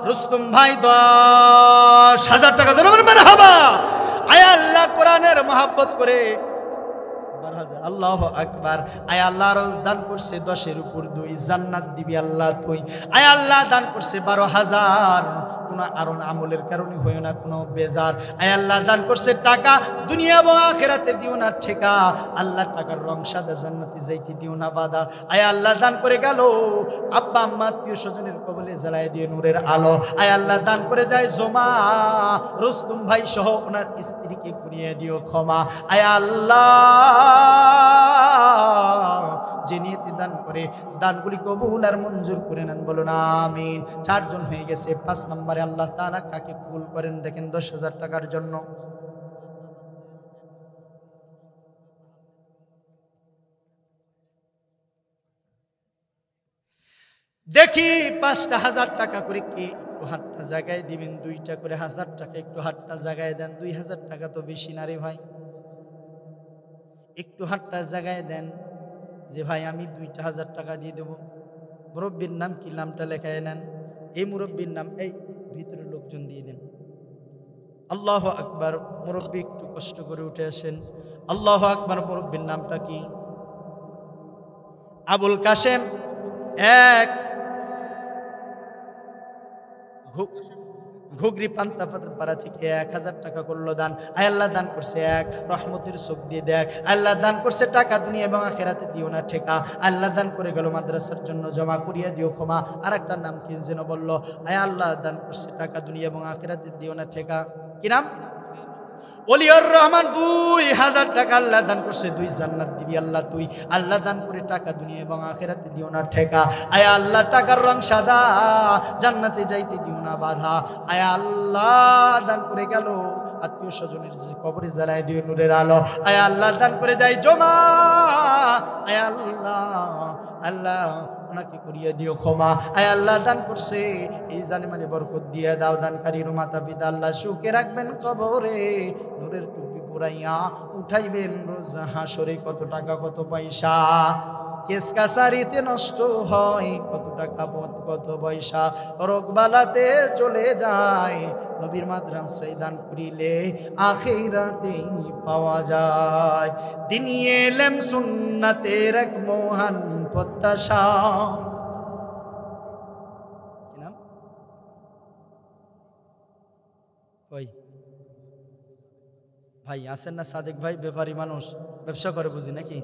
রুস্তম ভাই 10,000 টাকা দেন, মারহাবা। আয় আল্লাহ কোরআনের মহব্বত করে আল্লাহু আকবার। আয় আল্লাহ দান করছে 10-এর উপর 2, জান্নাত দিবি আল্লাহ তুই। আয় আল্লাহ দান করছে 12,000, কোনো আরন আমলের কারণে হইও না কোনো বেজার। আয় আল্লাহ দান করছে টাকা, দুনিয়া এবং আখিরাতে দিও না ঠেকা। আল্লাহ টাকার রং সাদা, জান্নাতে যাইতে দিও না বাধা। আয় আল্লাহ দান করে গেল আব্বা আম্মা আত্মীয় স্বজনের কবলে জ্বালায় দিয়ে নূরের আলো। আয় আল্লাহ দান করে যায় জমা, রুস্তম ভাই সহ ওনার স্ত্রীকে করিয়ে দিও ক্ষমা। আয় আল্লাহ যে নিয়তে দান করে, দানগুলি কবুল আর মঞ্জুর করে নেন, বলুন আমিন। 4 জন হয়ে গেছে। 5 নম্বরে আল্লাহ তাআলা কাকে কবুল করেন দেখেন, 10,000 টাকার জন্য। দেখি 5টা 1000 টাকা করে কি একটু হাতটা জায়গায় দিবেন, 2টা করে 1000 টাকা একটু হাতটা জায়গায় দেন। 2000 টাকা তো বেশি না রে ভাই, একটু হাতটা জায়গায় দেন যে ভাই আমি 2টা 1000 টাকা দিয়ে দেবো। মুরব্বীর নাম কি, নামটা লেখায় নেন। এই মুরব্বীর নাম, এই ভিতরে লোকজন দিয়ে দেন। আল্লাহু আকবার। মুরব্বী একটু কষ্ট করে উঠে আসেন। আল্লাহু আকবার। মুরব্বীর নামটা কি? আবুল কাশেম। এক ঘুগরি পান্তা পাড়া থেকে 1000 টাকা করলো দান। আয় আল্লাহ দান করছে 1, রহমতের চোখ দিয়ে দেখ। আল্লাহ দান করছে টাকা, দুনিয়া এবং আখিরাতে দিও না ঠেকা। আল্লাহ দান করে গেল মাদ্রাসার জন্য জমা করিয়া দিও ক্ষমা। আর একটা নাম কি যেন বললো? আয় আল্লাহ দান করছে টাকা, দুনিয়া এবং আখিরাতে দিও না ঠেকা। কি নাম? ওলিয়ুর রহমান। 2000 টাকা আল্লাহ দান করছে, 2 জান্নাত দিবি আল্লাহ তুই। আল্লাহ দান করে টাকা, দুনিয়া এবং আখিরাতে দিও না ঠেকা। আয় আল্লাহ টাকার রং সাদা, জান্নাতে যাইতে দিও না বাধা। আয় আল্লাহ দান করে গেল আত্মীয় স্বজনের কবরে জ্বালায় দিও নূরের আলো। আয় আল্লাহ দান করে যাই জমা। আয় আল্লাহ, আল্লাহ ওনাকে করিয়ে দিও ক্ষমা। আয় আল্লাহ দান করছে, এই জানে মানে বরকত দিয়ে দাও। দানকারীর মাতা পিতা আল্লাহ সুখে রাখবেন, কবরে নূরের টুপি পুরাইয়া উঠাইবেন রোজ হাসরে। কত টাকা কত পয়সা কেস কাছারিতে নষ্ট হয়, কত টাকা কত পয়সা রোগবালাতে চলে যায়। নবীর মাদ্রাসায় দান করিলে আখিরাতেই পাওয়া যায়। দিনী এলেম সুন্নাতের এক মহান প্রত্যাশা। কই ভাই আছেন না সাদেক ভাই? ব্যাপারী মানুষ, ব্যবসা করে বুঝি নাকি?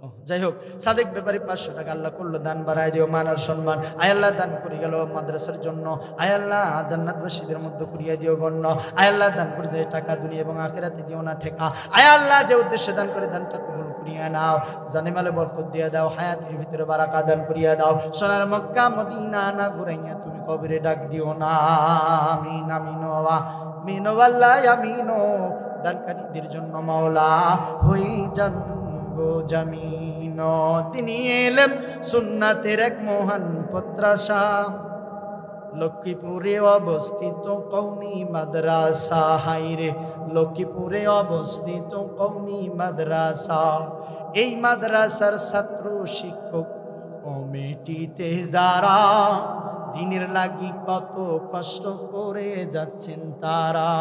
ও যাই হোক, সাদেক ব্যাপারী 500 টাকা আল্লাহ করলো দান, বাড়ায় দিও মান আর সম্মান। আয় আল্লাহ দান করে গেল মাদ্রাসার জন্য, আয় আল্লাহ জান্নাতবাসীদের মধ্যে করিয়া দিও গণ্য। আয় আল্লাহ দান করে যে টাকা দুনিয়া এবং আখিরাতে দিও না ঠেকা। আয় আল্লাহ যে উদ্দেশ্যে দান করে দানটা কবুল করিয়া নাও, জানে মালে বরকত দিয়া দাও, হায়াতের ভিতরে বারাকা দান করিয়া দাও। সোনার মক্কা মদিনা না ঘুরাইয়া তুমি কবরে ডাক দিও না। আমিন আমিন আমিন আল্লাহ আমিন। দানকারীদের জন্য মাওলা হই যান জামিন। তিনি এলেন সুন্নাতের এক মহান প্রত্রাশা, লক্ষ্মীপুরে অবস্থিত কওমি মাদ্রাসা। হাইরে লক্ষ্মীপুরে অবস্থিত কওমি মাদ্রাসা। এই মাদ্রাসার ছাত্র শিক্ষক কমিটিতে যারা দিনের লাগি কত কষ্ট করে যাচ্ছেন তারা।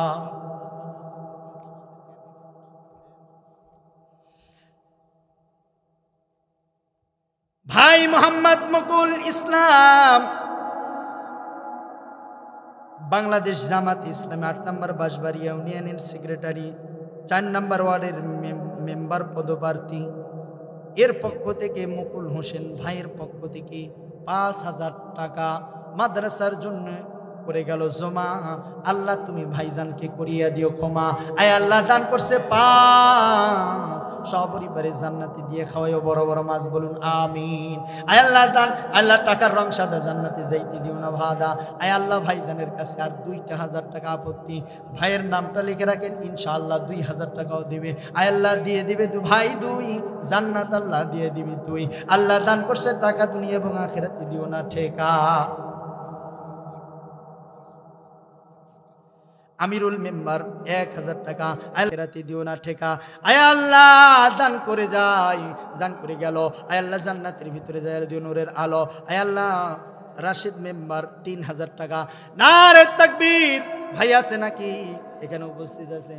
ভাই মোহাম্মদ মুকুল ইসলাম বাংলাদেশ জামাত ইসলামী 8 নম্বর বাঁশবাড়ি ইউনিয়নের সেক্রেটারি, 4 নম্বর ওয়ার্ডের মেম্বার পদপ্রার্থী। এর পক্ষ থেকে মুকুল হোসেন ভাইয়ের পক্ষ থেকে 5000 টাকা মাদ্রাসার জন্য করে গেল জমা। আল্লাহ তুমি ভাইজানকে করিয়া দিও ক্ষমা। আয় আল্লাহ দান করছে 5, সপরিবারে জান্নাতে দিয়ে খাওয়াইও বড় বড় মাছ, বলুন আমিন। আয় আল্লাহ দান, আল্লাহ টাকার রং সাদা, জান্নাতে যাইতে দিও না ভাদা। আয় আল্লাহ ভাইজানের কাছে আর 2,000 টাকা আপত্তি, ভাইয়ের নামটা লিখে রাখেন, ইনশাআল্লাহ 2000 টাকাও দিবে। আয় আল্লাহ দিয়ে দিবে ভাই 2, জান্নাত আল্লাহ দিয়ে দিবি তুই। আল্লাহ দান করছে টাকা দুনিয়া এবং আখিরাতে দিও না ঠেকা। আমিরুল মেম্বার 1000 টাকা, আল্লাহতে দিও না ঠেকা। আয় আল্লাহ দান করে যাই, দান করে গেল। আয় আল্লাহ জান্নাতের ভিতরে যায় দিও নূরের আলো। আয় আল্লাহ রাশিদ মেম্বার 3000 টাকা। নারে তাকবীর। ভাই আছে নাকি এখানে উপস্থিত আছে?